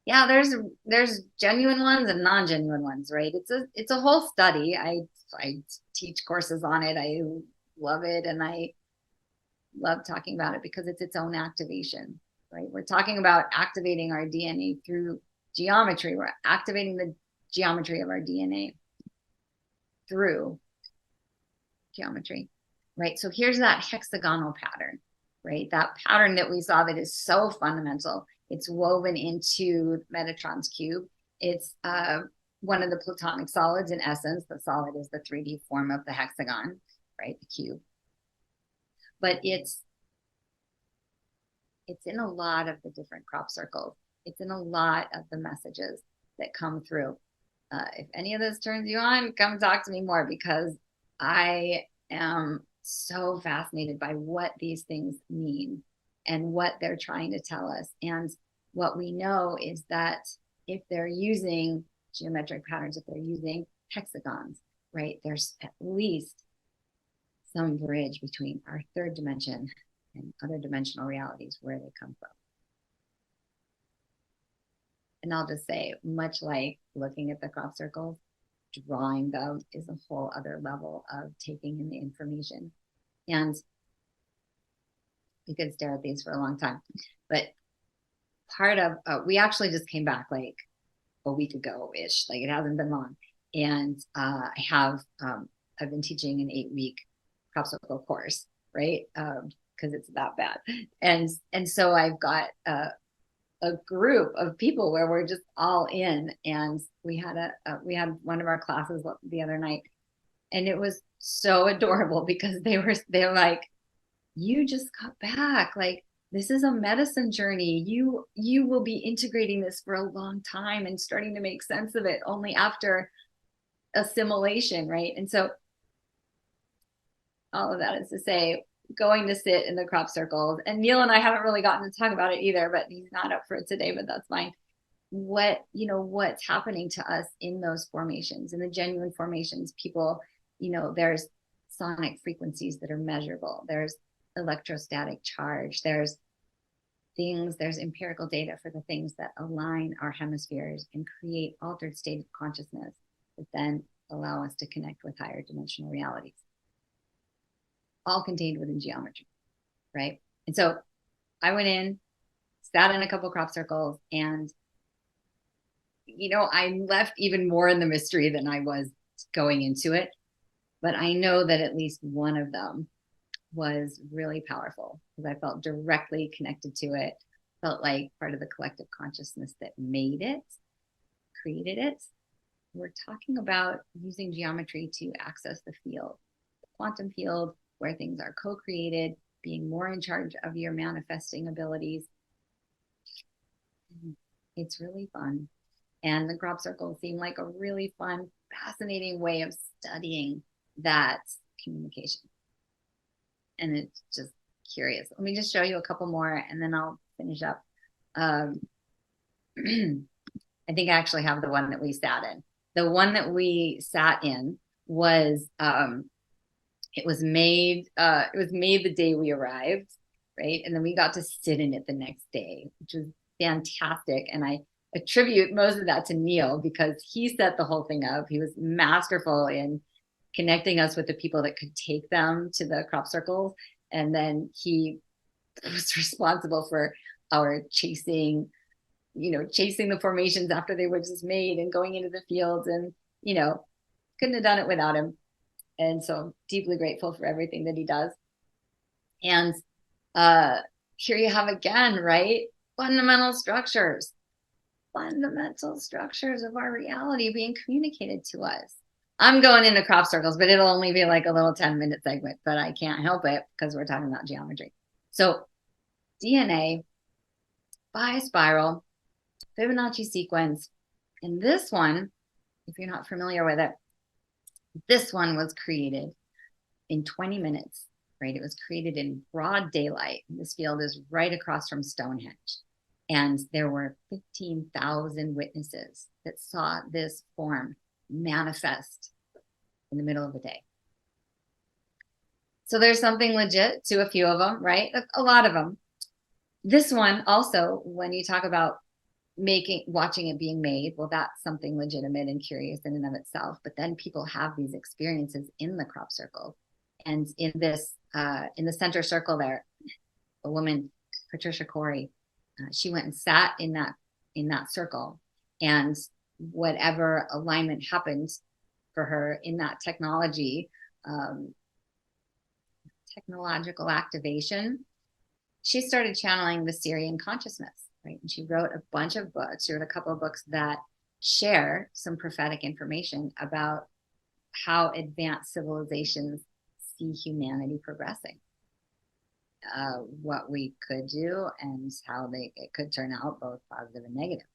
Yeah, there's genuine ones and non-genuine ones, right? It's a whole study. I teach courses on it. I love it, and I love talking about it because it's its own activation, right? We're talking about activating our DNA through geometry. We're activating the geometry of our DNA through geometry, right? So here's that hexagonal pattern, right? That pattern that we saw that is so fundamental. It's woven into Metatron's cube. It's one of the platonic solids in essence. The solid is the 3D form of the hexagon, right? The cube. But it's in a lot of the different crop circles. It's in a lot of the messages that come through. If any of this turns you on, come talk to me more, because I am so fascinated by what these things mean and what they're trying to tell us. And what we know is that if they're using geometric patterns, if they're using hexagons, right, there's at least some bridge between our third dimension and other dimensional realities, where they come from. And I'll just say, much like looking at the crop circles, drawing them is a whole other level of taking in the information. And you could stare at these for a long time, but part of, we actually just came back like a week ago-ish, like it hasn't been long. And I've been teaching an 8-week crop circle course, right? Because it's that bad. And so I've got a group of people where we're just all in, and we had one of our classes the other night, and it was so adorable because they're like, you just got back, like this is a medicine journey, you will be integrating this for a long time and starting to make sense of it only after assimilation, right? And so all of that is to say, going to sit in the crop circles. And Neil and I haven't really gotten to talk about it either, but he's not up for it today, but that's fine. What's happening to us in those formations, in the genuine formations. People, there's sonic frequencies that are measurable. There's electrostatic charge. There's empirical data for the things that align our hemispheres and create altered state of consciousness that then allow us to connect with higher dimensional realities, all contained within geometry, right? And so I went in, sat in a couple crop circles, and I left even more in the mystery than I was going into it. But I know that at least one of them was really powerful because I felt directly connected to it, felt like part of the collective consciousness that made it, created it. We're talking about using geometry to access the field, the quantum field, where things are co-created, being more in charge of your manifesting abilities. It's really fun. And the crop circles seem like a really fun, fascinating way of studying that communication. And it's just curious. Let me just show you a couple more and then I'll finish up. I think I actually have the one that we sat in. The one that we sat in was, it was made the day we arrived, right? And then we got to sit in it the next day, which was fantastic. And I attribute most of that to Neil because he set the whole thing up. He was masterful in connecting us with the people that could take them to the crop circles. And then he was responsible for our chasing the formations after they were just made and going into the fields, and, couldn't have done it without him. And so I'm deeply grateful for everything that he does. And here you have again, right? Fundamental structures of our reality being communicated to us. I'm going into crop circles, but it'll only be like a little 10-minute segment, but I can't help it because we're talking about geometry. So DNA, bi-spiral, Fibonacci sequence. And this one, if you're not familiar with it, this one was created in 20 minutes, right? It was created in broad daylight. This field is right across from Stonehenge. And there were 15,000 witnesses that saw this form manifest in the middle of the day. So there's something legit to a few of them, right? A lot of them. This one also, when you talk about watching it being made, well, that's something legitimate and curious in and of itself. But then people have these experiences in the crop circle. And in this, in the center circle there, a woman, Patricia Corey, she went and sat in that circle, and whatever alignment happened for her in that technological activation, she started channeling the Syrian consciousness, right? And she wrote a bunch of books. She wrote a couple of books that share some prophetic information about how advanced civilizations see humanity progressing. What we could do and how it could turn out both positive and negative.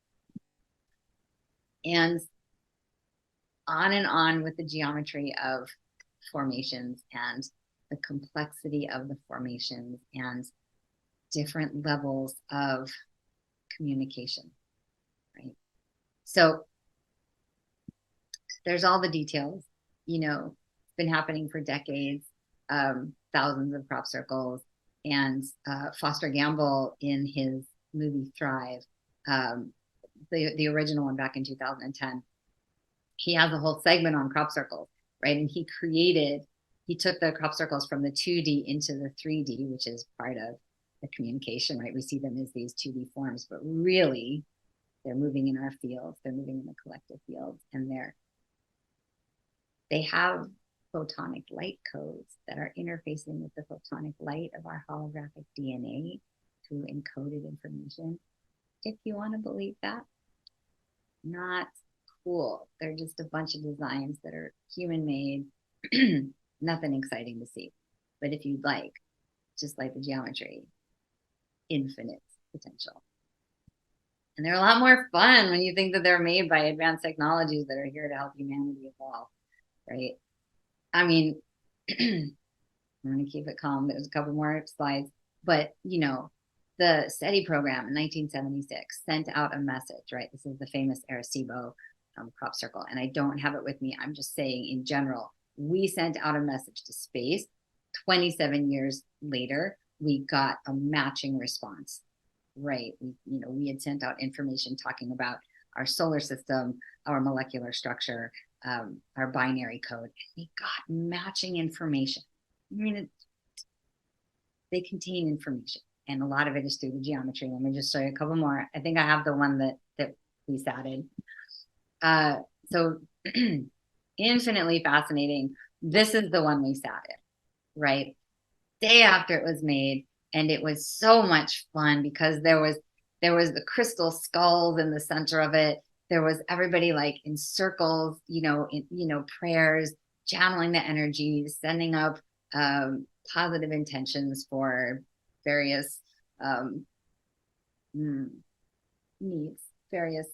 And on with the geometry of formations and the complexity of the formations and different levels of communication, right? So there's all the details, it's been happening for decades, thousands of crop circles. And Foster Gamble, in his movie Thrive, the original one back in 2010, he has a whole segment on crop circles, right? And he took the crop circles from the 2D into the 3D, which is part of the communication, right? We see them as these 2D forms, but really they're moving in our fields, they're moving in the collective fields, and they have photonic light codes that are interfacing with the photonic light of our holographic DNA through encoded information. If you want to believe that, not cool. They're just a bunch of designs that are human made, nothing exciting to see. But if you'd like, just like the geometry, infinite potential. And they're a lot more fun when you think that they're made by advanced technologies that are here to help humanity evolve, right? I mean, I'm going to keep it calm. There's a couple more slides, but you know, the SETI program in 1976 sent out a message, right? This is the famous Arecibo crop circle, and I don't have it with me. I'm just saying in general, we sent out a message to space. 27 years later, we got a matching response, right? We had sent out information talking about our solar system, our molecular structure, our binary code, and we got matching information. I mean, they contain information, and a lot of it is through the geometry. Let me just show you a couple more. I think I have the one that we sat in. So infinitely fascinating. This is the one we sat in, right? Day after it was made, and it was so much fun because there was the crystal skulls in the center of it. There was everybody like in circles, prayers, channeling the energy, sending up positive intentions for various needs, various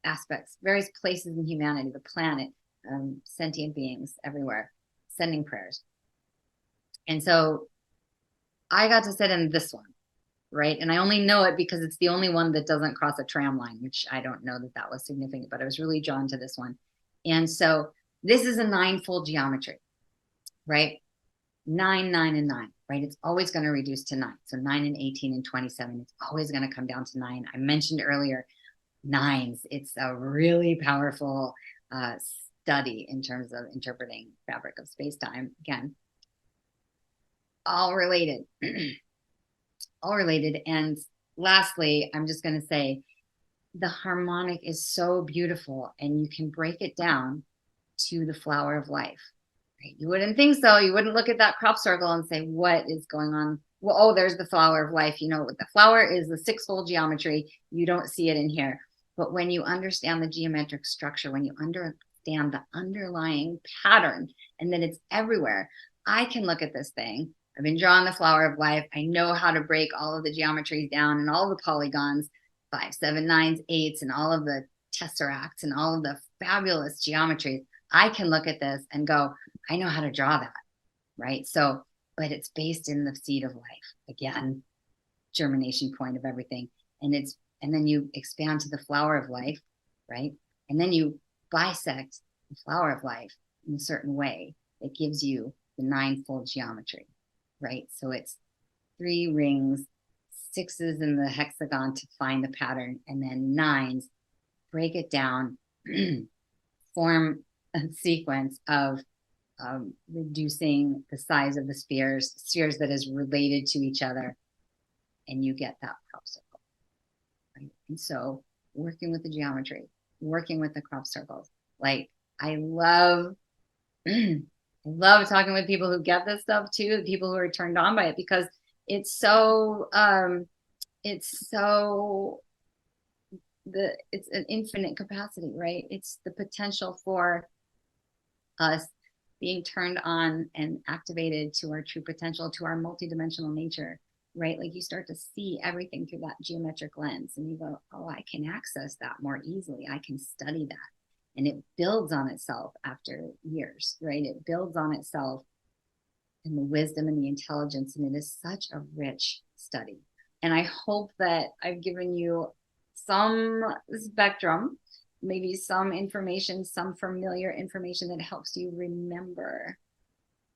aspects, various places in humanity, the planet, sentient beings everywhere, sending prayers. And so I got to sit in this one, right? And I only know it because it's the only one that doesn't cross a tram line, which I don't know that was significant, but I was really drawn to this one. And so this is a 9-fold geometry, right? 9, 9, and 9, right? It's always going to reduce to 9. So 9 and 18 and 27, it's always going to come down to 9. I mentioned earlier, 9s. It's a really powerful study in terms of interpreting fabric of space-time. Again, all related. All related. And lastly, I'm just going to say the harmonic is so beautiful, and you can break it down to the flower of life. Right? You wouldn't think so. You wouldn't look at that crop circle and say, what is going on? Well, oh, there's the flower of life. The flower is the 6-fold geometry. You don't see it in here. But when you understand the geometric structure, when you understand the underlying pattern, and then it's everywhere, I can look at this thing. I've been drawing the flower of life. I know how to break all of the geometries down and all the polygons, 5, 7, 9s, 8s, and all of the tesseracts and all of the fabulous geometries. I can look at this and go, I know how to draw that, right? So, but it's based in the seed of life. Again, germination point of everything. And then you expand to the flower of life, right? And then you bisect the flower of life in a certain way that gives you the 9-fold geometry, right? So it's 3 rings, 6s in the hexagon to find the pattern, and then 9s, break it down, form a sequence of reducing the size of the spheres that is related to each other, and you get that crop circle. Right? And so working with the geometry, working with the crop circles, like I love talking with people who get this stuff too, the people who are turned on by it, because it's an infinite capacity, right? It's the potential for us being turned on and activated to our true potential, to our multidimensional nature, right? Like you start to see everything through that geometric lens, and you go, oh, I can access that more easily. I can study that. And it builds on itself after years, right? It builds on itself in the wisdom and the intelligence, and it is such a rich study. And I hope that I've given you some spectrum, maybe some information, some familiar information that helps you remember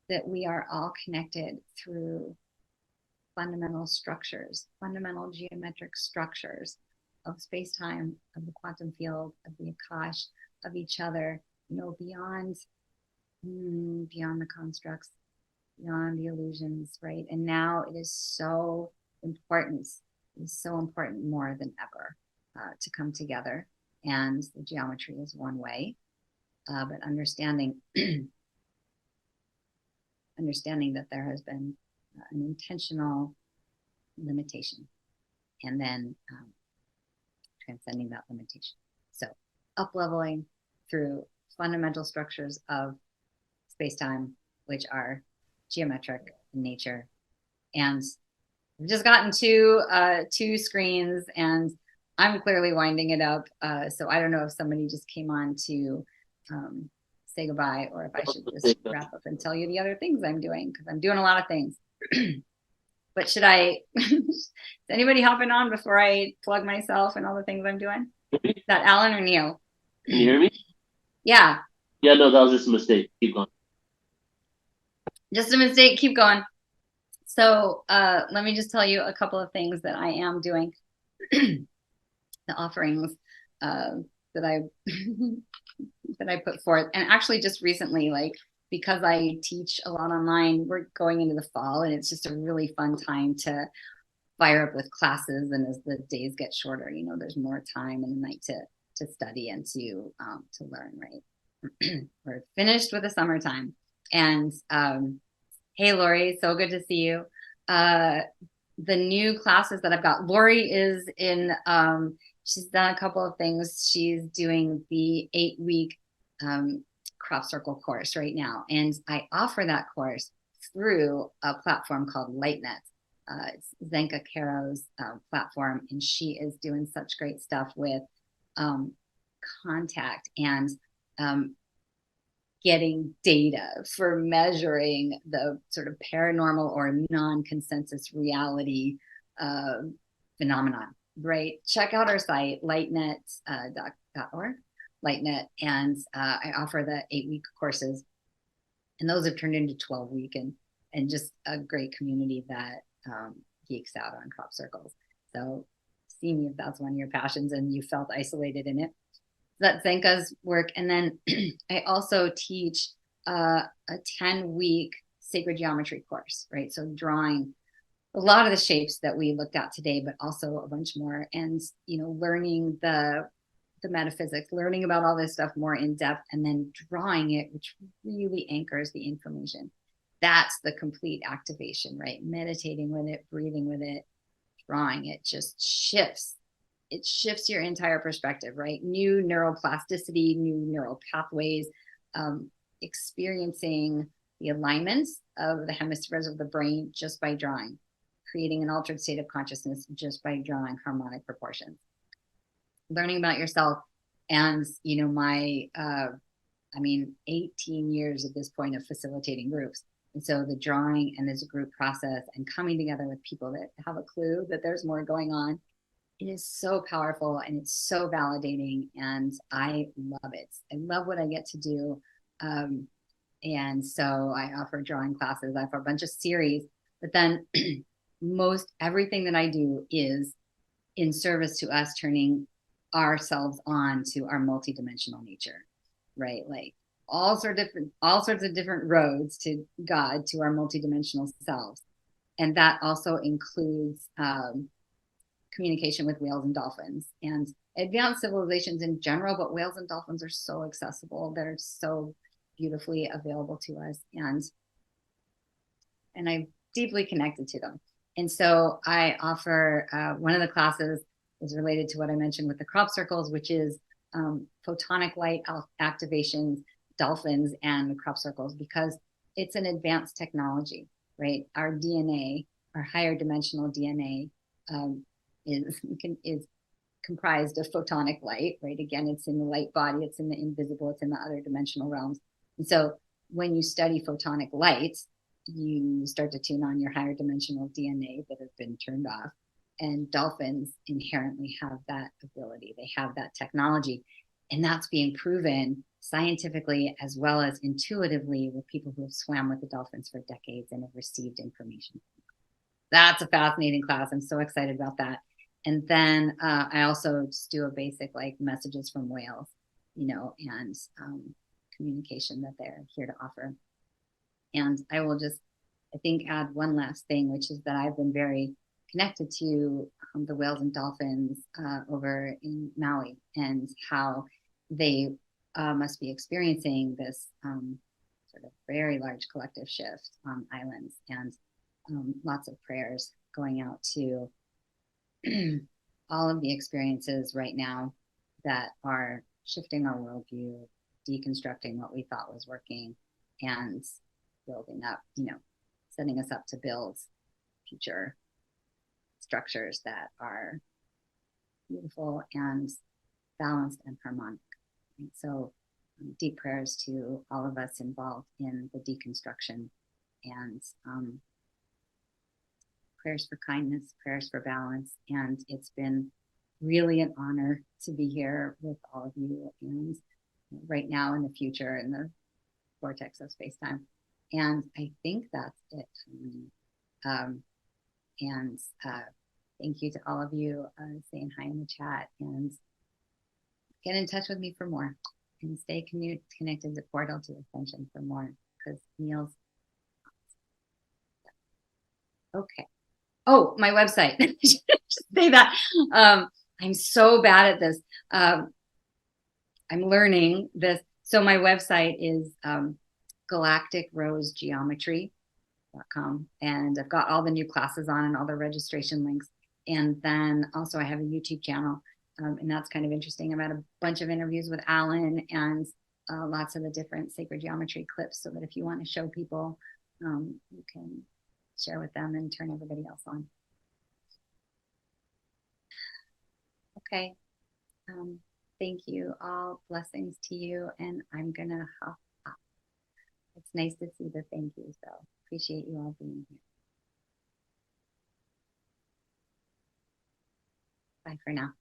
that we are all connected through fundamental structures, fundamental geometric structures of space-time, of the quantum field, of the Akash, of each other, beyond the constructs, beyond the illusions, right? And now it is so important. It is so important more than ever to come together. And the geometry is one way, but understanding that there has been an intentional limitation, and then transcending that limitation. So up-leveling through fundamental structures of space-time, which are geometric in nature. And we've just gotten two screens, and I'm clearly winding it up. So I don't know if somebody just came on to say goodbye, or if I should just wrap up and tell you the other things I'm doing, because I'm doing a lot of things. But should I, is anybody hopping on before I plug myself and all the things I'm doing? Is that Alan or Neil? Can you hear me? Yeah. Yeah, no, that was just a mistake. Keep going. Just a mistake. Keep going. So let me just tell you a couple of things that I am doing. The offerings that I that I put forth, and actually just recently, like, because I teach a lot online, we're going into the fall, and it's just a really fun time to fire up with classes. And as the days get shorter, you know, there's more time in the night to study and to learn. Right. We're finished with the summertime, and hey, Lori, so good to see you. The new classes that I've got, Lori is in, she's done a couple of things. She's doing the 8-week crop circle course right now. And I offer that course through a platform called LightNet. It's Zenka Caro's platform, and she is doing such great stuff with contact and getting data for measuring the sort of paranormal or non-consensus reality phenomenon, right? Check out our site, lightnet.org, lightnet, and I offer the 8-week courses, and those have turned into 12-week, and just a great community that geeks out on crop circles. So see me if that's one of your passions and you felt isolated in it. That's Zenka's work. And then I also teach a 10-week sacred geometry course, right? So drawing a lot of the shapes that we looked at today, but also a bunch more, and, you know, learning the metaphysics, learning about all this stuff more in depth, and then drawing it, which really anchors the information. That's the complete activation, right? Meditating with it, breathing with it, drawing it just shifts. It shifts your entire perspective, right? New neuroplasticity, new neural pathways, experiencing the alignments of the hemispheres of the brain just by drawing, creating an altered state of consciousness just by drawing harmonic proportions, learning about yourself. And, you know, my, 18 years at this point of facilitating groups. And so the drawing and this group process and coming together with people that have a clue that there's more going on, it is so powerful, and it's so validating, and I love it. I love what I get to do. And so I offer drawing classes, I offer a bunch of series, but then most everything that I do is in service to us turning ourselves on to our multidimensional nature, right? Like all sorts of different roads to God, to our multidimensional selves. And that also includes communication with whales and dolphins and advanced civilizations in general, but whales and dolphins are so accessible. They're so beautifully available to us, and I'm deeply connected to them. And so I offer, one of the classes is related to what I mentioned with the crop circles, which is photonic light activations, dolphins, and crop circles, because it's an advanced technology, right? Our DNA, our higher dimensional DNA, is comprised of photonic light, right? Again, it's in the light body, it's in the invisible, it's in the other dimensional realms. And so when you study photonic light, you start to tune on your higher dimensional DNA that has been turned off. And dolphins inherently have that ability. They have that technology. And that's being proven scientifically as well as intuitively with people who have swam with the dolphins for decades and have received information. That's a fascinating class. I'm so excited about that. And then I also just do a basic like messages from whales, you know, and communication that they're here to offer. And I will just, I think, add one last thing, which is that I've been very connected to the whales and dolphins over in Maui, and how they must be experiencing this sort of very large collective shift on islands, and lots of prayers going out to all of the experiences right now that are shifting our worldview, deconstructing what we thought was working, and building up, you know, setting us up to build future structures that are beautiful and balanced and harmonic. And so deep prayers to all of us involved in the deconstruction, and prayers for kindness, prayers for balance. And it's been really an honor to be here with all of you, and right now in the future in the vortex of space-time. And I think that's it. Thank you to all of you saying hi in the chat, and get in touch with me for more, and stay connected to Portal to Ascension for more, because Neil's okay. Oh, my website. Just say that. I'm so bad at this. I'm learning this. So my website is galacticrosegeometry.com, and I've got all the new classes on and all the registration links. And then also I have a YouTube channel, and that's kind of interesting. I've had a bunch of interviews with Alan and lots of the different sacred geometry clips, so that if you want to show people, you can share with them and turn everybody else on. Okay. Thank you all. Blessings to you. And I'm gonna hop off. It's nice to see the thank you. So appreciate you all being here. Bye for now.